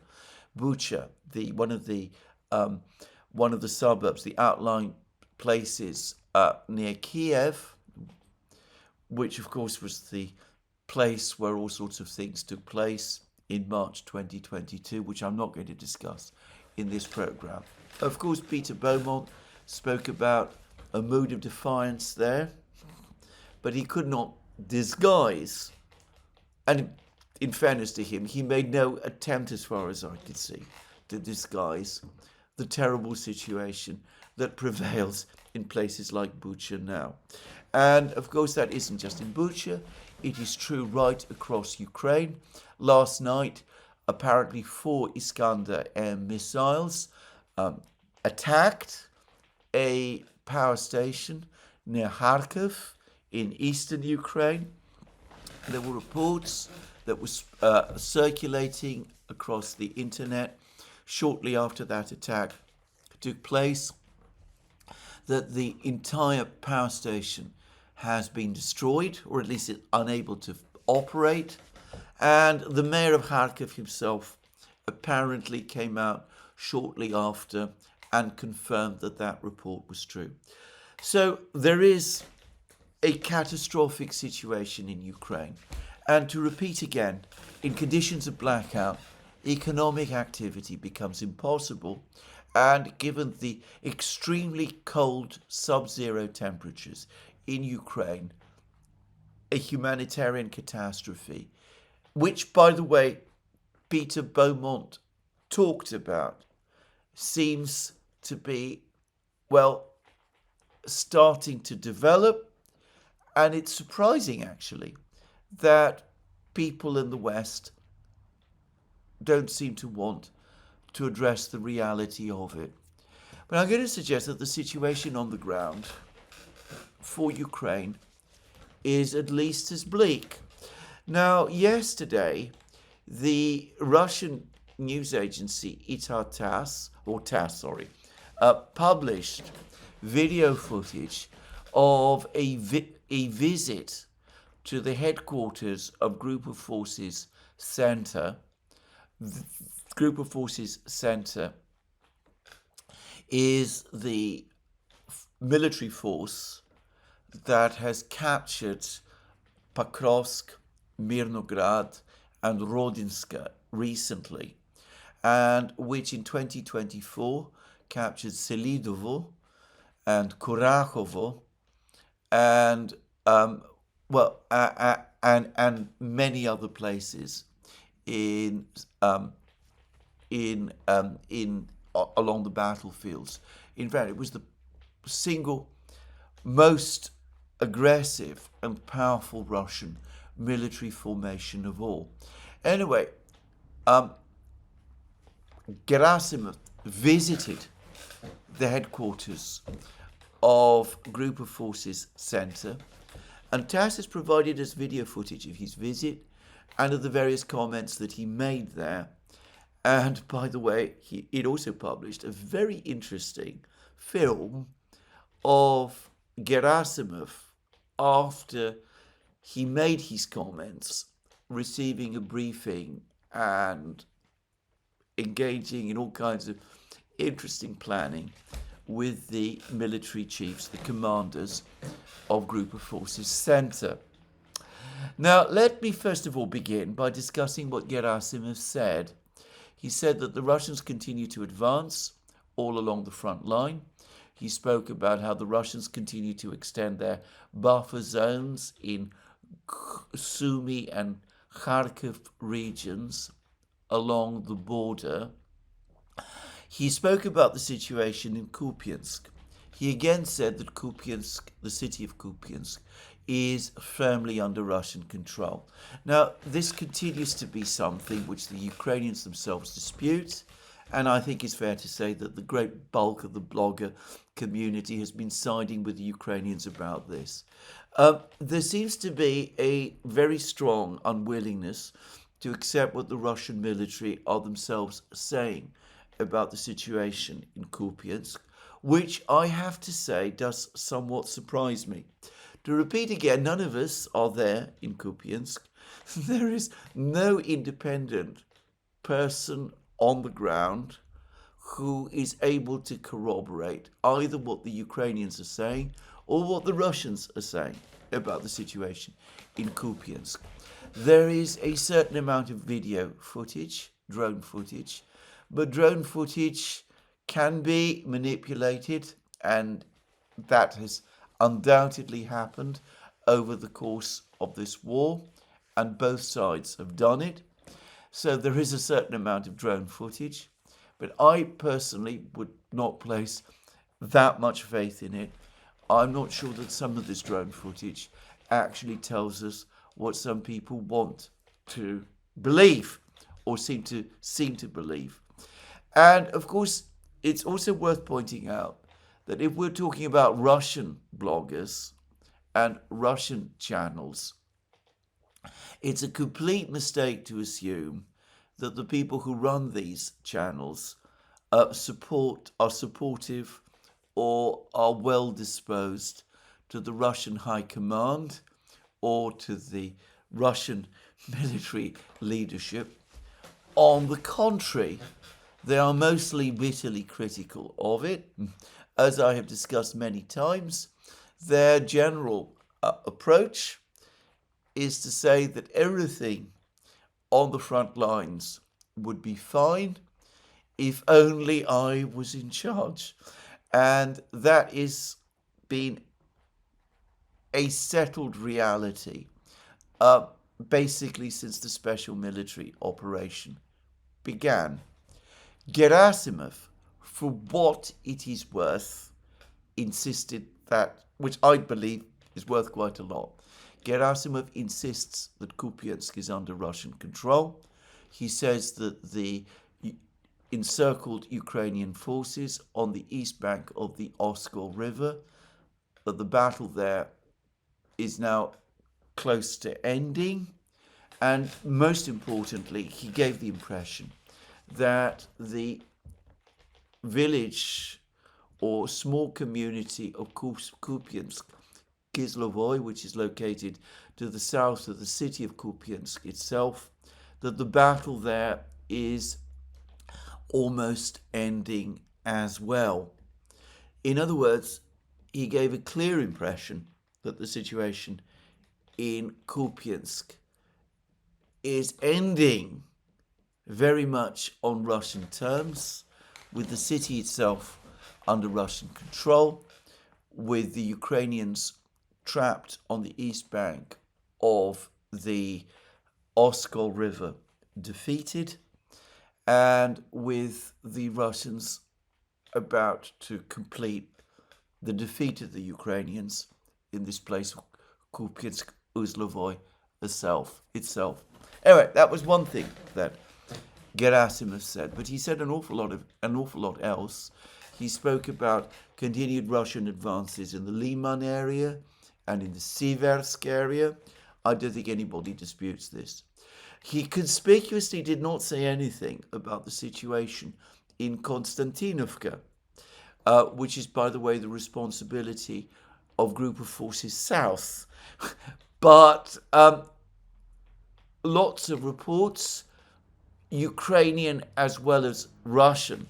one of the suburbs, the outlying places near Kiev, which of course was the place where all sorts of things took place in March 2022, which I'm not going to discuss in this program. Of course, Peter Beaumont spoke about a mood of defiance there, but he could not disguise, and in fairness to him, he made no attempt, as far as I could see, to disguise the terrible situation that prevails in places like Bucha now. And of course, that isn't just in Bucha, it is true right across Ukraine. Last night, apparently 4 Iskander air missiles attacked a power station near Kharkiv in eastern Ukraine. There were reports that was circulating across the internet shortly after that attack took place that the entire power station has been destroyed, or at least it's unable to operate. And the mayor of Kharkiv himself apparently came out shortly after and confirmed that that report was true. So there is a catastrophic situation in Ukraine. And to repeat again, in conditions of blackout, economic activity becomes impossible. And given the extremely cold sub-zero temperatures in Ukraine, a humanitarian catastrophe, which, by the way, Peter Beaumont talked about, seems to be, well, starting to develop. And it's surprising, actually, that people in the West don't seem to want to address the reality of it. But I'm going to suggest that the situation on the ground for Ukraine is at least as bleak. Now, yesterday, the Russian news agency TASS published video footage of a visit to the headquarters of Group of Forces Center. Group of Forces Center is the military force that has captured Pokrovsk, Mirnograd, and Rodinska recently, and which in 2024 captured Selidovo and Kurachovo and many other places along the battlefields. In fact, it was the single most aggressive and powerful Russian military formation of all. Anyway, Gerasimov visited the headquarters of Group of Forces Center, and TASS has provided us video footage of his visit and of the various comments that he made there. And by the way, it also published a very interesting film of Gerasimov after he made his comments, receiving a briefing and engaging in all kinds of interesting planning with the military chiefs, the commanders of Group of Forces Center. Now, let me first of all begin by discussing what Gerasimov said. He said that the Russians continue to advance all along the front line. He spoke about how the Russians continue to extend their buffer zones in Sumy and Kharkiv regions along the border. He spoke about the situation in Kupiansk. He again said that Kupiansk, the city of Kupiansk, is firmly under Russian control. Now, this continues to be something which the Ukrainians themselves dispute, and I think it's fair to say that the great bulk of the blogger community has been siding with the Ukrainians about this. There seems to be a very strong unwillingness to accept what the Russian military are themselves saying about the situation in Kupiansk, which I have to say does somewhat surprise me. To repeat again, none of us are there in Kupiansk. There is no independent person on the ground who is able to corroborate either what the Ukrainians are saying or what the Russians are saying about the situation in Kupiansk. There is a certain amount of video footage, drone footage, but drone footage can be manipulated, and that has undoubtedly happened over the course of this war, and both sides have done it. So there is a certain amount of drone footage, but I personally would not place that much faith in it. I'm not sure that some of this drone footage actually tells us what some people want to believe or seem to believe. And of course, it's also worth pointing out that if we're talking about Russian bloggers and Russian channels, it's a complete mistake to assume that the people who run these channels are supportive or are well disposed to the Russian high command or to the Russian military leadership. On the contrary, they are mostly bitterly critical of it. As I have discussed many times, their general approach is to say that everything on the front lines would be fine if only I was in charge. And that is been a settled reality basically since the special military operation began. Gerasimov, for what it is worth, insisted that, which I believe is worth quite a lot. Gerasimov insists that Kupiansk is under Russian control. He says that the encircled Ukrainian forces on the east bank of the Oskol River, that the battle there is now close to ending. And most importantly, he gave the impression that the village or small community of Kupiansk, Kislovoy, which is located to the south of the city of Kupiansk itself, that the battle there is almost ending as well. In other words, he gave a clear impression that the situation in Kupiansk is ending very much on Russian terms, with the city itself under Russian control, with the Ukrainians trapped on the east bank of the Oskol River defeated, and with the Russians about to complete the defeat of the Ukrainians in this place, Kupiansk-Uzlovoy itself. Anyway, that was one thing that Gerasimov said, but he said an awful lot else. He spoke about continued Russian advances in the Liman area and in the Siversk area. I don't think anybody disputes this. He conspicuously did not say anything about the situation in Konstantinovka, which is, by the way, the responsibility of Group of Forces South. But lots of reports, Ukrainian as well as Russian,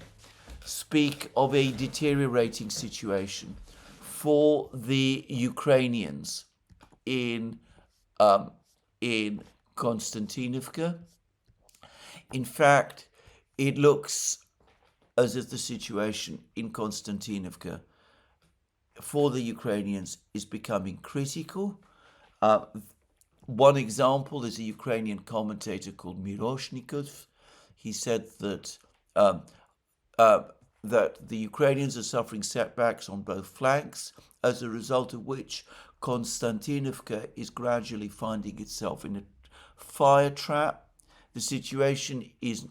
speak of a deteriorating situation for the Ukrainians in Konstantinovka. In fact, it looks as if the situation in Konstantinovka for the Ukrainians is becoming critical. One example is a Ukrainian commentator called Miroshnikov. He said that that the Ukrainians are suffering setbacks on both flanks, as a result of which Konstantinovka is gradually finding itself in a fire trap. The situation is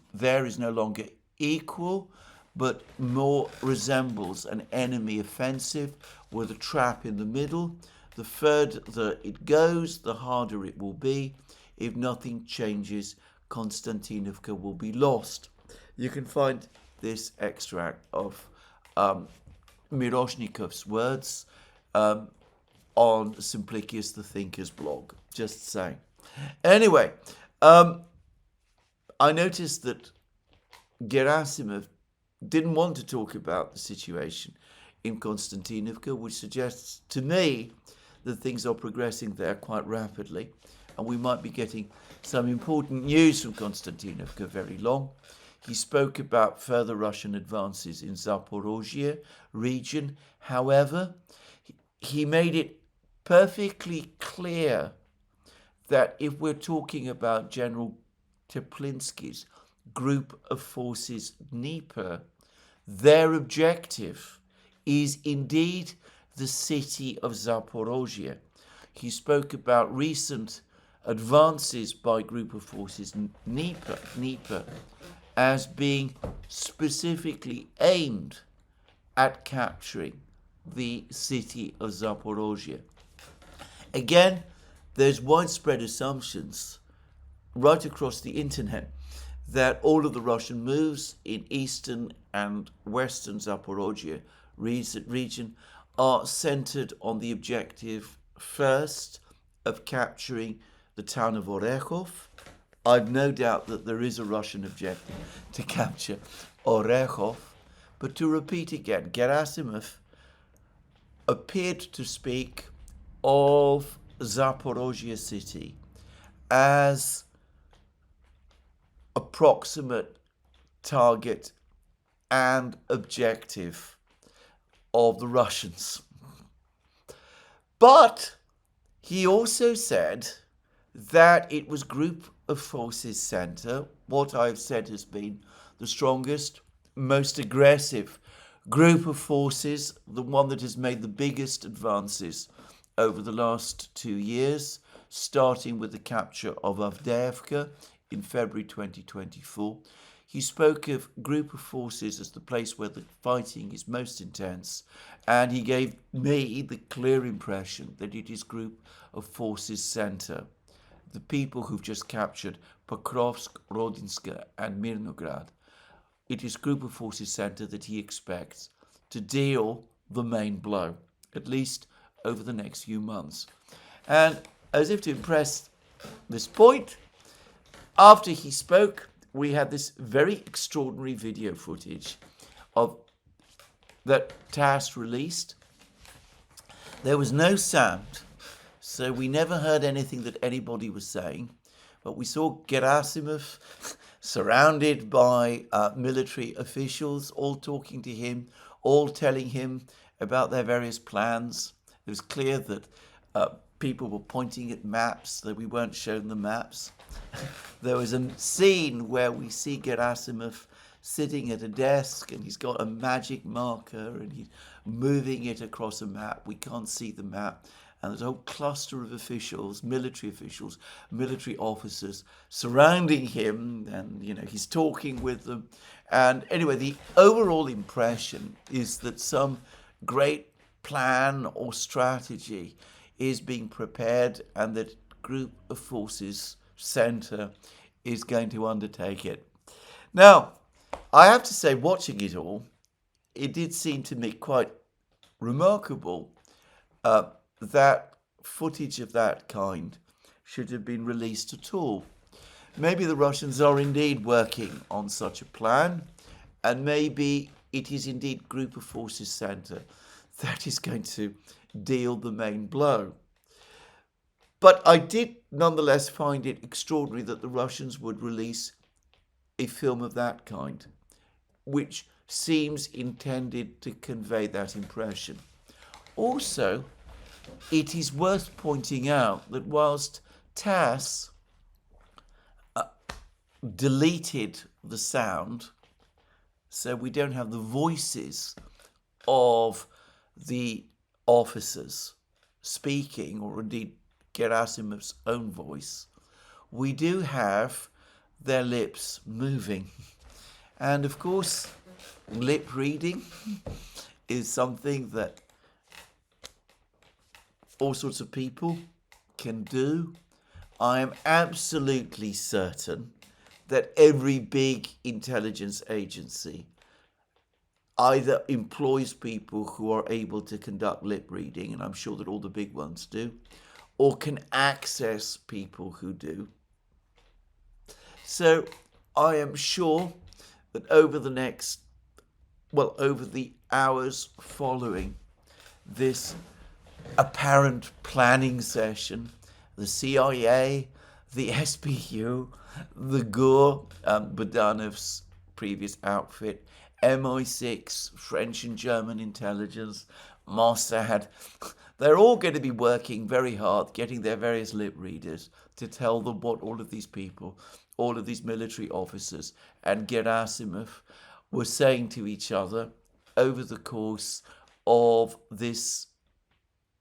no longer equal, but more resembles an enemy offensive with a trap in the middle. The further it goes, the harder it will be. If nothing changes, Konstantinovka will be lost. You can find this extract of Miroshnikov's words on Simplicius the Thinker's blog. Just saying. Anyway, I noticed that Gerasimov didn't want to talk about the situation in Konstantinovka, which suggests to me that things are progressing there quite rapidly, and we might be getting some important news from Konstantinovka very long. He spoke about further Russian advances in Zaporozhye region. However, he made it perfectly clear that if we're talking about General Teplinsky's group of forces Dnieper, their objective is indeed the city of Zaporozhye. He spoke about recent advances by group of forces Dnieper as being specifically aimed at capturing the city of Zaporozhye. Again, there's widespread assumptions right across the internet that all of the Russian moves in eastern and western Zaporozhye region are centered on the objective, first, of capturing the town of Orekhov. I've no doubt that there is a Russian objective to capture Orekhov, but to repeat again, Gerasimov appeared to speak of Zaporozhye city as approximate target and objective of the Russians. But he also said that it was Group of Forces Center, what I've said has been the strongest, most aggressive group of forces, the one that has made the biggest advances over the last 2 years, starting with the capture of Avdiivka in February 2024. He spoke of group of forces as the place where the fighting is most intense, and he gave me the clear impression that it is Group of Forces Center. The people who've just captured Pokrovsk, Rodinsk and Mirnograd. It is Group of Forces Center that he expects to deal the main blow, at least over the next few months. And as if to impress this point, after he spoke, we had this very extraordinary video footage of that TASS released. There was no sound, so we never heard anything that anybody was saying, but we saw Gerasimov surrounded by military officials, all talking to him, all telling him about their various plans. It was clear that people were pointing at maps, that we weren't shown the maps. There was a scene where we see Gerasimov sitting at a desk and he's got a magic marker and he's moving it across a map. We can't see the map. and there's a whole cluster of officials, military officers surrounding him, and he's talking with them. And anyway, the overall impression is that some great plan or strategy is being prepared, and that group of forces center is going to undertake it. Now, I have to say, watching it all, it did seem to me quite remarkable that footage of that kind should have been released at all. Maybe the Russians are indeed working on such a plan, and maybe it is indeed Group of Forces Center that is going to deal the main blow. But I did nonetheless find it extraordinary that the Russians would release a film of that kind, which seems intended to convey that impression. Also, it is worth pointing out that whilst TASS deleted the sound, so we don't have the voices of the officers speaking, or indeed Gerasimov's own voice, we do have their lips moving. And of course, lip reading is something that all sorts of people can do. I am absolutely certain that every big intelligence agency either employs people who are able to conduct lip reading, and I'm sure that all the big ones do, or can access people who do. So I am sure that over the hours following this apparent planning session, the CIA, the SBU, the GUR, Budanov's previous outfit, MI6, French and German intelligence, Mossad, they're all going to be working very hard, getting their various lip readers to tell them what all of these people, all of these military officers and Gerasimov were saying to each other over the course of this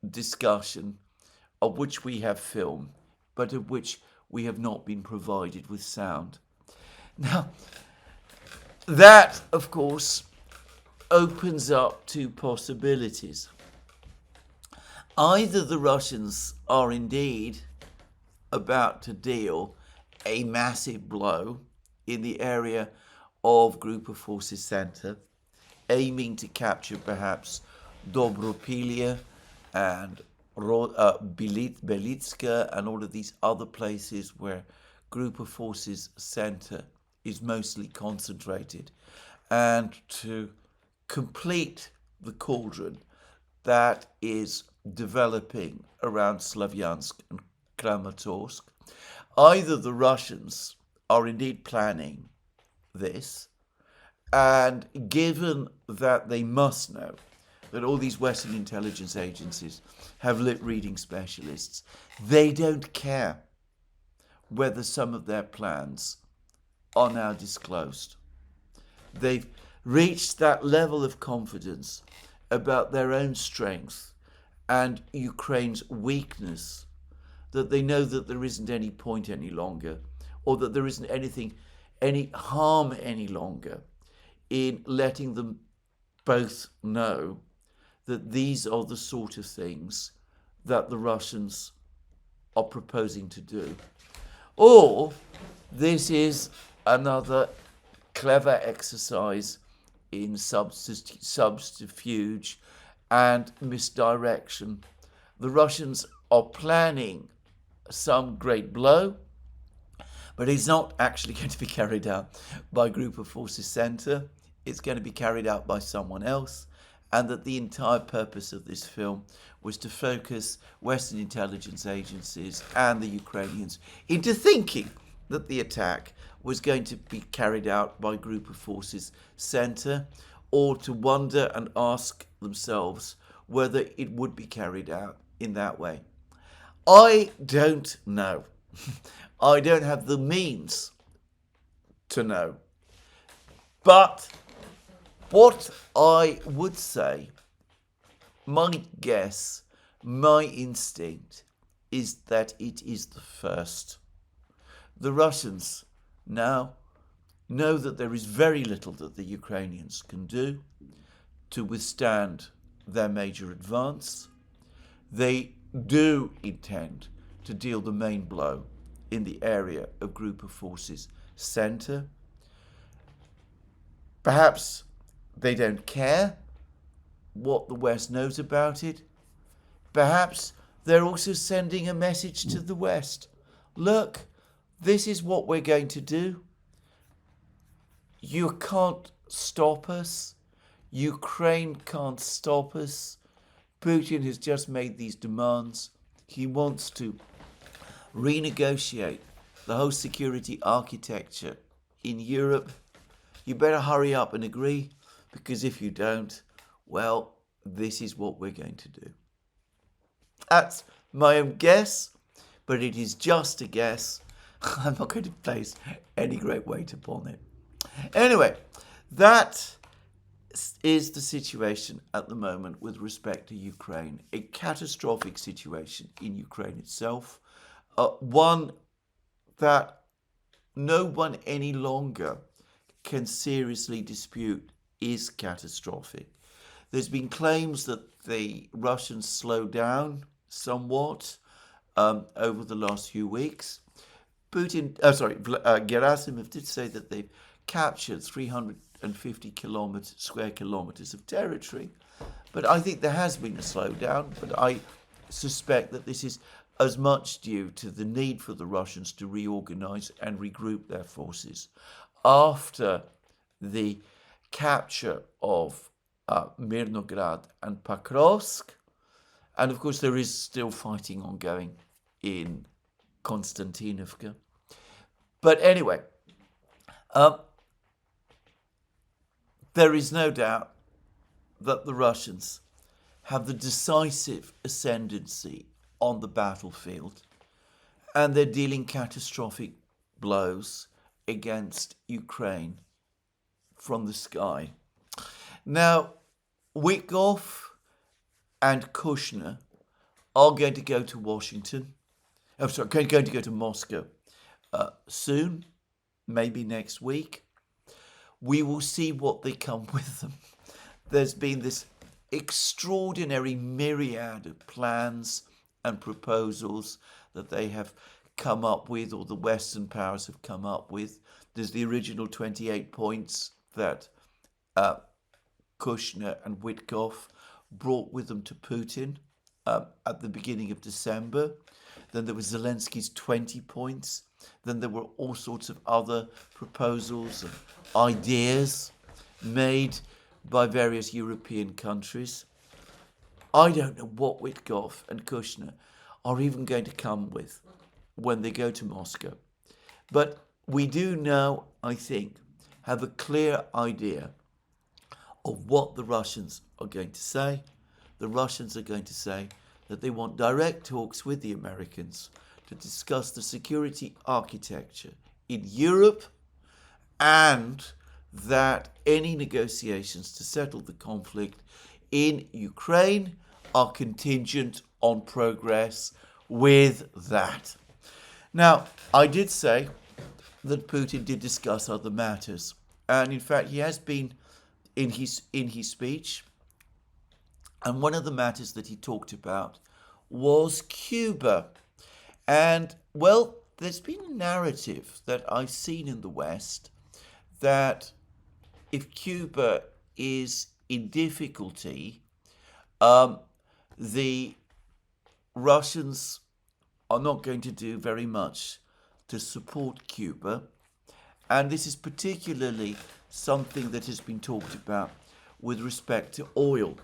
discussion, of which we have film, but of which we have not been provided with sound. Now, that, of course, opens up two possibilities. Either the Russians are indeed about to deal a massive blow in the area of Group of Forces Center, aiming to capture perhaps Dobropilya and Belitska and all of these other places where Group of Forces Center is mostly concentrated, and to complete the cauldron that is developing around Slavyansk and Kramatorsk. Either the Russians are indeed planning this, and given that they must know that all these Western intelligence agencies have lip reading specialists, they don't care whether some of their plans are now disclosed. They've reached that level of confidence about their own strength and Ukraine's weakness that they know that there isn't any point any longer, or that there isn't any harm any longer in letting them both know that these are the sort of things that the Russians are proposing to do. Or this is another clever exercise in subterfuge and misdirection. The Russians are planning some great blow, but it's not actually going to be carried out by Group of Forces Center. It's going to be carried out by someone else, and that the entire purpose of this film was to focus Western intelligence agencies and the Ukrainians into thinking that the attack was going to be carried out by Group of Forces Center, or to wonder and ask themselves whether it would be carried out in that way. I don't know. I don't have the means to know. But what I would say, my guess My instinct is that it is the first. The Russians now know that there is very little that the Ukrainians can do to withstand their major advance. They do intend to deal the main blow in the area of Group of Forces Center. Perhaps they don't care what the West knows about it. Perhaps they're also sending a message to the West. Look, this is what we're going to do. You can't stop us. Ukraine can't stop us. Putin has just made these demands. He wants to renegotiate the whole security architecture in Europe. You better hurry up and agree, because if you don't, well, this is what we're going to do. That's my own guess, but it is just a guess. I'm not going to place any great weight upon it. Anyway, that is the situation at the moment with respect to Ukraine. A catastrophic situation in Ukraine itself. One that no one any longer can seriously dispute is catastrophic. There's been claims that the Russians slowed down somewhat over the last few weeks. Gerasimov did say that they've captured 350 square kilometers of territory, but I think there has been a slowdown. But I suspect that this is as much due to the need for the Russians to reorganize and regroup their forces after the capture of Mirnograd and Pokrovsk. And of course, there is still fighting ongoing in Konstantinovka. But anyway, there is no doubt that the Russians have the decisive ascendancy on the battlefield, and they're dealing catastrophic blows against Ukraine from the sky. Now, Witkoff and Kushner are going to go to Washington. Going to go to Moscow soon, maybe next week. We will see what they come with them. There's been this extraordinary myriad of plans and proposals that they have come up with, or the Western powers have come up with. There's the original 28 points that Kushner and Witkoff brought with them to Putin at the beginning of December. Then there was Zelensky's 20 points. Then there were all sorts of other proposals and ideas made by various European countries. I don't know what Witkoff and Kushner are even going to come with when they go to Moscow. But we do now, I think, have a clear idea of what the Russians are going to say. The Russians are going to say that they want direct talks with the Americans to discuss the security architecture in Europe, and that any negotiations to settle the conflict in Ukraine are contingent on progress with that. Now, I did say that Putin did discuss other matters, and in fact he has been in his speech, and one of the matters that he talked about was Cuba. And, well, there's been a narrative that I've seen in the West that if Cuba is in difficulty, the Russians are not going to do very much to support Cuba. And this is particularly something that has been talked about with respect to oil.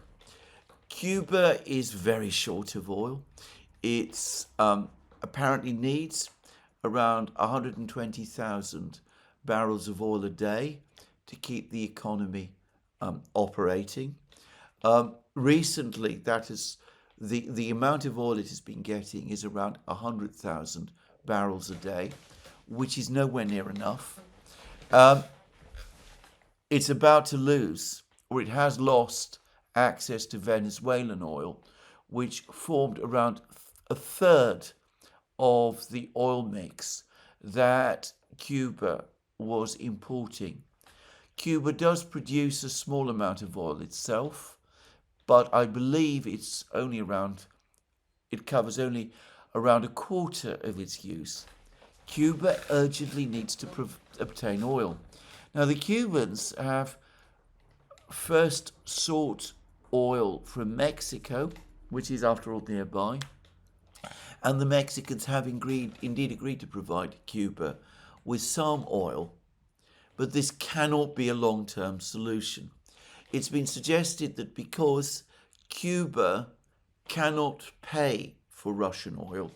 Cuba is very short of oil. It's apparently needs around 120,000 barrels of oil a day to keep the economy operating. Recently, that is the amount of oil it has been getting is around 100,000 barrels a day, which is nowhere near enough. It's about to lose, or it has lost, access to Venezuelan oil, which formed around a third of the oil mix that Cuba was importing. Cuba does produce a small amount of oil itself, but I believe it covers only around a quarter of its use. Cuba urgently needs to obtain oil. Now, the Cubans have first sought oil from Mexico, which is after all nearby, and the Mexicans have indeed agreed to provide Cuba with some oil, but this cannot be a long-term solution. It's been suggested that because Cuba cannot pay for Russian oil,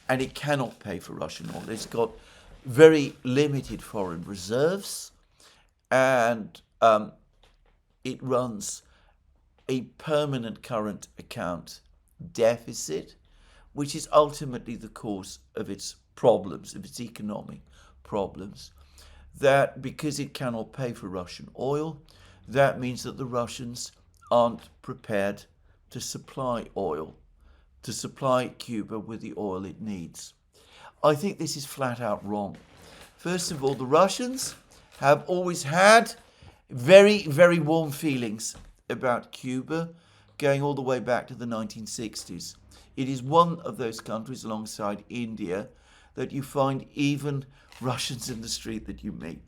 and it cannot pay for Russian oil, it's got very limited foreign reserves, and it runs a permanent current account deficit, which is ultimately the cause of its problems, of its economic problems. That because it cannot pay for Russian oil, that means that the Russians aren't prepared to supply oil, to supply Cuba with the oil it needs. I think this is flat out wrong. First of all, the Russians have always had very, very warm feelings about Cuba, going all the way back to the 1960s. It is one of those countries, alongside India, that you find even Russians in the street that you meet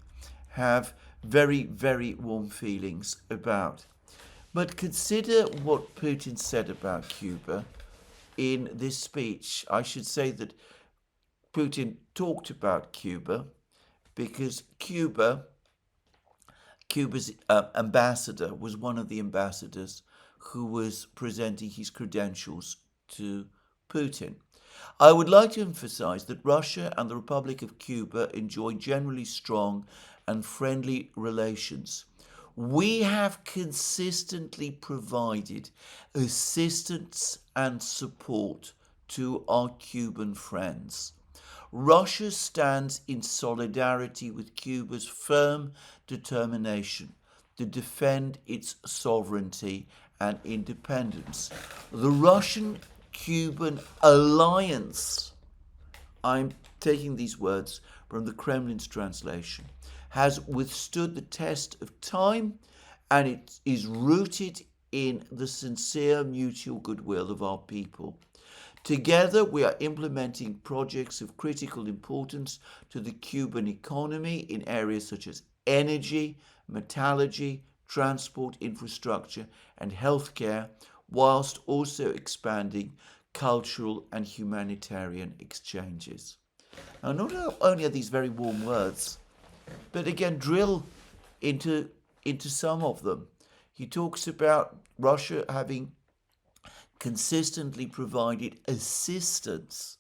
have very, very warm feelings about. But consider what Putin said about Cuba in this speech. I should say that Putin talked about Cuba because Cuba's ambassador was one of the ambassadors who was presenting his credentials to Putin. I would like to emphasize that Russia and the Republic of Cuba enjoy generally strong and friendly relations. We have consistently provided assistance and support to our Cuban friends. Russia stands in solidarity with Cuba's firm determination to defend its sovereignty and independence. The Russian-Cuban alliance, I'm taking these words from the Kremlin's translation, has withstood the test of time, and it is rooted in the sincere mutual goodwill of our people. Together, we are implementing projects of critical importance to the Cuban economy in areas such as energy, metallurgy, transport infrastructure, and healthcare, whilst also expanding cultural and humanitarian exchanges. Now, not only are these very warm words, but again, drill into some of them. He talks about Russia having consistently provided assistance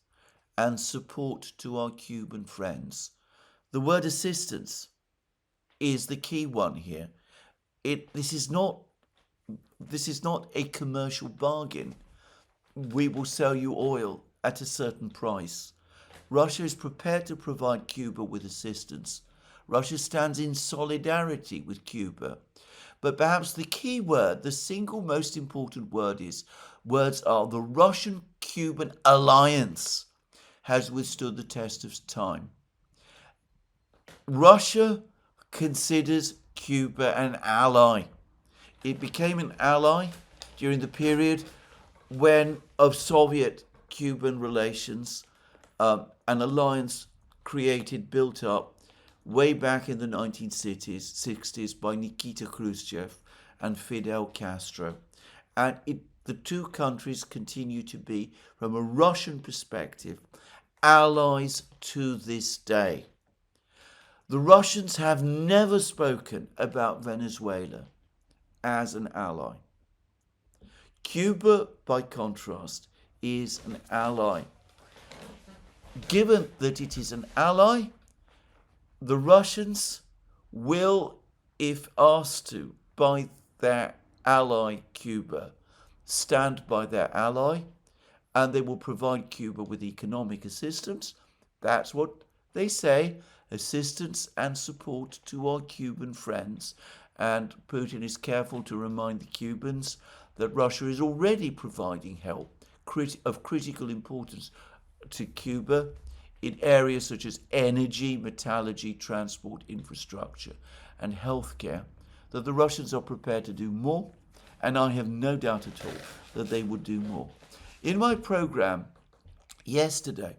and support to our Cuban friends. The word assistance is the key one here. This is not a commercial bargain. We will sell you oil at a certain price. Russia is prepared to provide Cuba with assistance. Russia stands in solidarity with Cuba. But perhaps the key word, the single most important words are the Russian-Cuban alliance has withstood the test of time. Russia considers Cuba an ally. It became an ally during the period of Soviet-Cuban relations, an alliance built up way back in the 1960s by Nikita Khrushchev and Fidel Castro. And the two countries continue to be, from a Russian perspective, allies to this day. The Russians have never spoken about Venezuela as an ally. Cuba, by contrast, is an ally. Given that it is an ally, the Russians will, if asked to by their ally Cuba, stand by their ally, and they will provide Cuba with economic assistance. That's what they say, assistance and support to our Cuban friends. and Putin is careful to remind the Cubans that Russia is already providing help of critical importance to Cuba in areas such as energy, metallurgy, transport, infrastructure, and healthcare, that the Russians are prepared to do more, and I have no doubt at all that they would do more. In my program yesterday,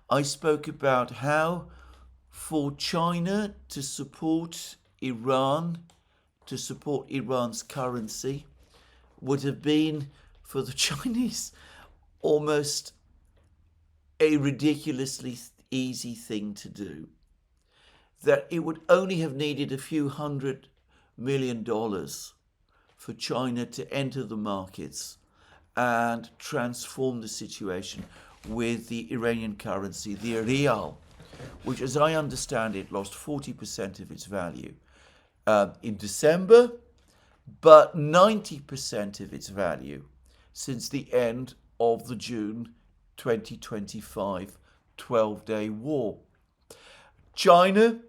I spoke about how for China to support Iran, to support Iran's currency, would have been for the Chinese almost a ridiculously easy thing to do. That it would only have needed a few $100 million for China to enter the markets and transform the situation with the Iranian currency, the rial, which, as I understand it, lost 40% of its value in December, but 90% of its value since the end of the June 2025 12-day war. China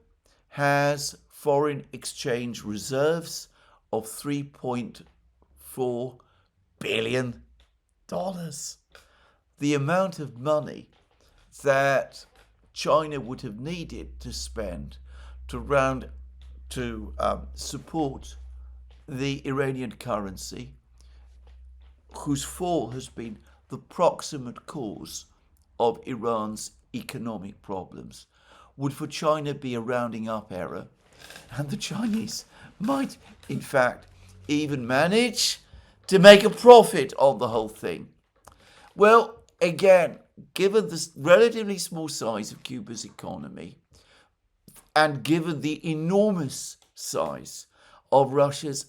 has foreign exchange reserves of $3.4 billion. The amount of money that China would have needed to spend to support the Iranian currency, whose fall has been the proximate cause of Iran's economic problems, would for China be a rounding up error, and the Chinese might, in fact, even manage to make a profit on the whole thing. Well, again, given the relatively small size of Cuba's economy, and given the enormous size of Russia's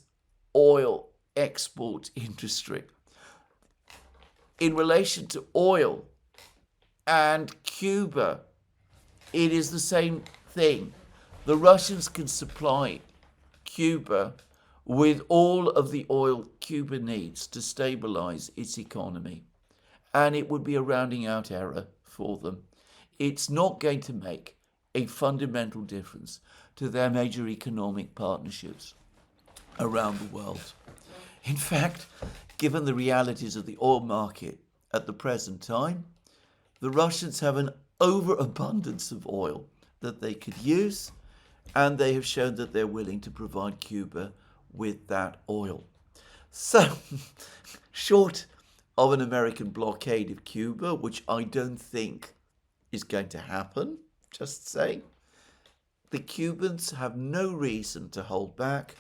oil export industry, in relation to oil and Cuba, it is the same thing. The Russians can supply Cuba with all of the oil Cuba needs to stabilize its economy, and it would be a rounding out error for them. It's not going to make a fundamental difference to their major economic partnerships around the world. In fact, given the realities of the oil market at the present time, the Russians have an overabundance of oil that they could use, and they have shown that they're willing to provide Cuba with that oil. So, short of an American blockade of Cuba, which I don't think is going to happen, just saying, the Cubans have no reason to hold back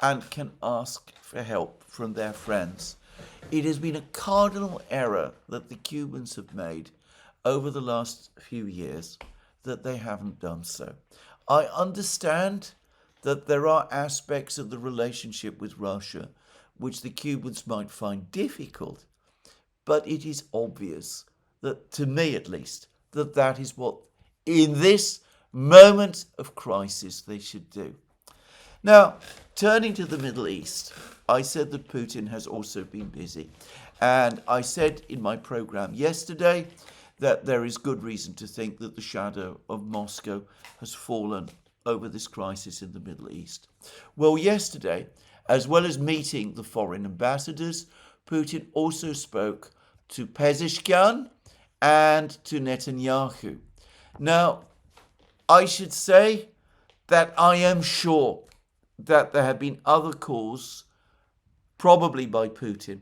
and can ask for help from their friends. It has been a cardinal error that the Cubans have made over the last few years that they haven't done so. I understand that there are aspects of the relationship with Russia which the Cubans might find difficult, but it is obvious that, to me at least, that is what, in this moment of crisis, they should do. Now, turning to the Middle East, I said that Putin has also been busy. And I said in my program yesterday that there is good reason to think that the shadow of Moscow has fallen over this crisis in the Middle East. Well, yesterday, as well as meeting the foreign ambassadors, Putin also spoke to Pezeshkian and to Netanyahu. Now, I should say that I am sure that there have been other calls, probably by Putin,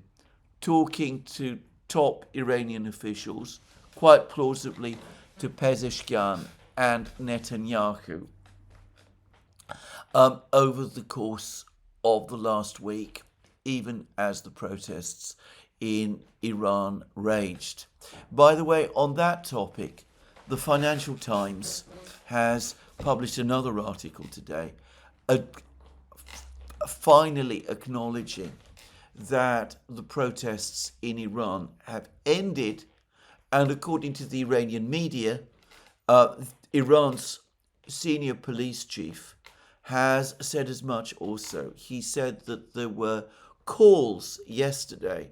talking to top Iranian officials, quite plausibly to Pezeshkian and Netanyahu, over the course of the last week, even as the protests in Iran raged. By the way, on that topic, the Financial Times has published another article today, finally acknowledging that the protests in Iran have ended, and according to the Iranian media, Iran's senior police chief has said as much also. He said that there were calls yesterday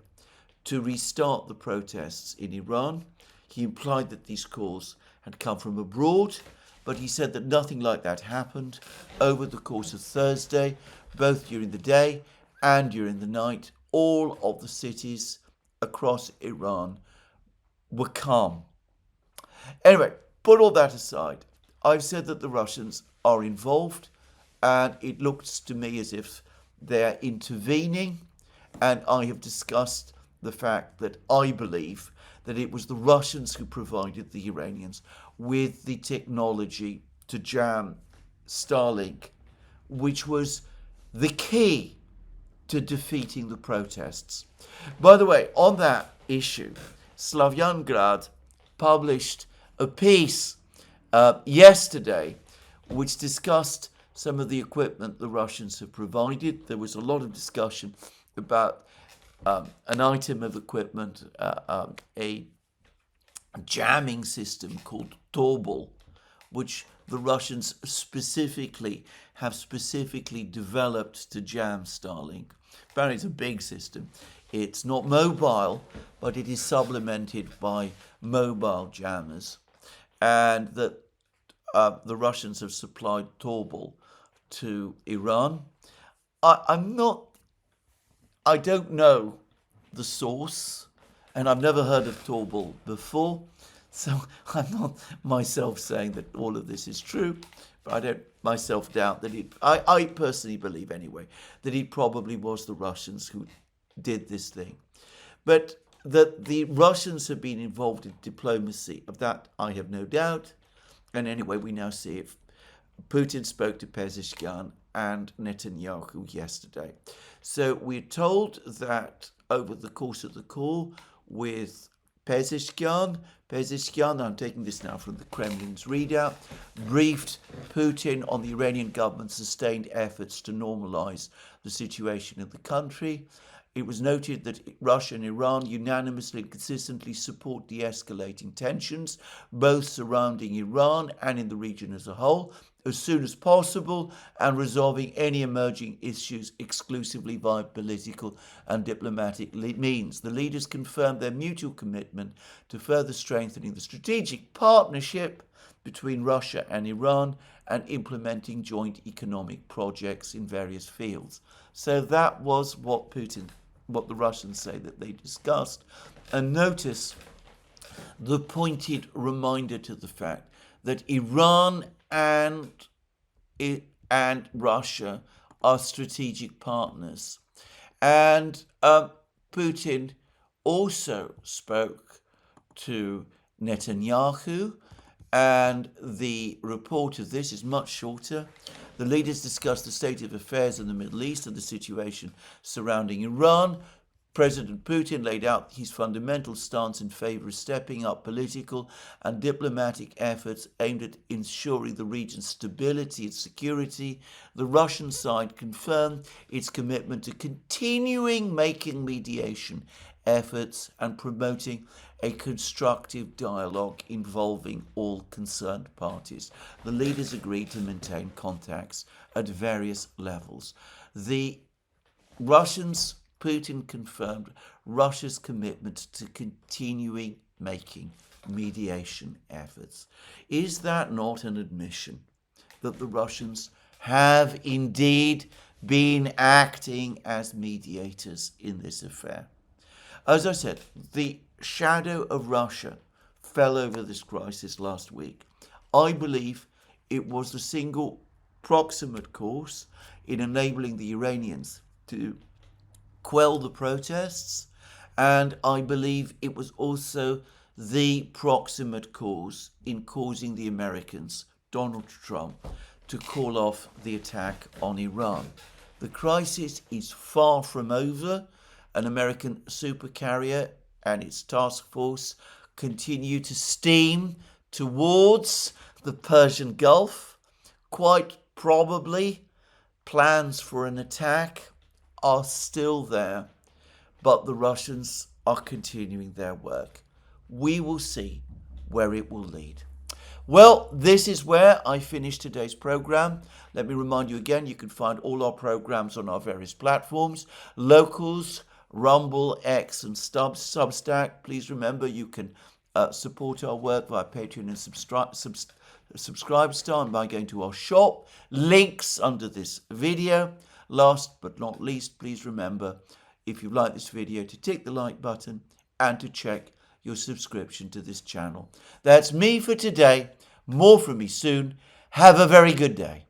to restart the protests in Iran. He implied that these calls had come from abroad, but he said that nothing like that happened over the course of Thursday, both during the day and during the night. All of the cities across Iran were calm. Anyway, put all that aside. I've said that the Russians are involved, and it looks to me as if they're intervening, and I have discussed the fact that I believe that it was the Russians who provided the Iranians with the technology to jam Starlink, which was the key to defeating the protests. By the way, on that issue, Slavyangrad published a piece yesterday which discussed some of the equipment the Russians have provided. There was a lot of discussion about an item of equipment, a jamming system called Tobol, which the Russians have specifically developed to jam Starlink. Apparently it's a big system. It's not mobile, but it is supplemented by mobile jammers. And that the Russians have supplied Tobol to Iran. I don't know the source, and I've never heard of Tobol before, so I'm not myself saying that all of this is true, but I don't myself doubt that I personally believe anyway, that it probably was the Russians who did this thing. But that the Russians have been involved in diplomacy, of that I have no doubt, and anyway, we now see it. Putin spoke to Pezeshkian and Netanyahu yesterday. So we're told that over the course of the call with Pezeshkian, I'm taking this now from the Kremlin's readout, briefed Putin on the Iranian government's sustained efforts to normalize the situation in the country. It was noted that Russia and Iran unanimously and consistently support de-escalating tensions, both surrounding Iran and in the region as a whole, as soon as possible, and resolving any emerging issues exclusively via political and diplomatic means. The leaders confirmed their mutual commitment to further strengthening the strategic partnership between Russia and Iran and implementing joint economic projects in various fields. So that was what the Russians say that they discussed. And notice the pointed reminder to the fact that Iran and Russia are strategic partners. And Putin also spoke to Netanyahu, and the report of this is much shorter. The leaders discussed the state of affairs in the Middle East and the situation surrounding Iran. President Putin laid out his fundamental stance in favor of stepping up political and diplomatic efforts aimed at ensuring the region's stability and security. The Russian side confirmed its commitment to continuing making mediation efforts and promoting a constructive dialogue involving all concerned parties. The leaders agreed to maintain contacts at various levels. The Russians, Putin confirmed Russia's commitment to continuing making mediation efforts. Is that not an admission that the Russians have indeed been acting as mediators in this affair? As I said, the shadow of Russia fell over this crisis last week. I believe it was the single proximate cause in enabling the Iranians to quell the protests, and I believe it was also the proximate cause in causing the Americans, Donald Trump, to call off the attack on Iran. The crisis is far from over. An American supercarrier and its task force continue to steam towards the Persian Gulf. Quite probably, plans for an attack are still there, but the Russians are continuing their work. We will see where it will lead. Well, this is where I finish today's program. Let me remind you again, you can find all our programs on our various platforms, Locals, Rumble, X, and Substack. Please remember you can support our work via Patreon and subscribe style by going to our shop. Links under this video. Last but not least, please remember, if you like this video, to tick the like button and to check your subscription to this channel. That's me for today. More from me soon. Have a very good day.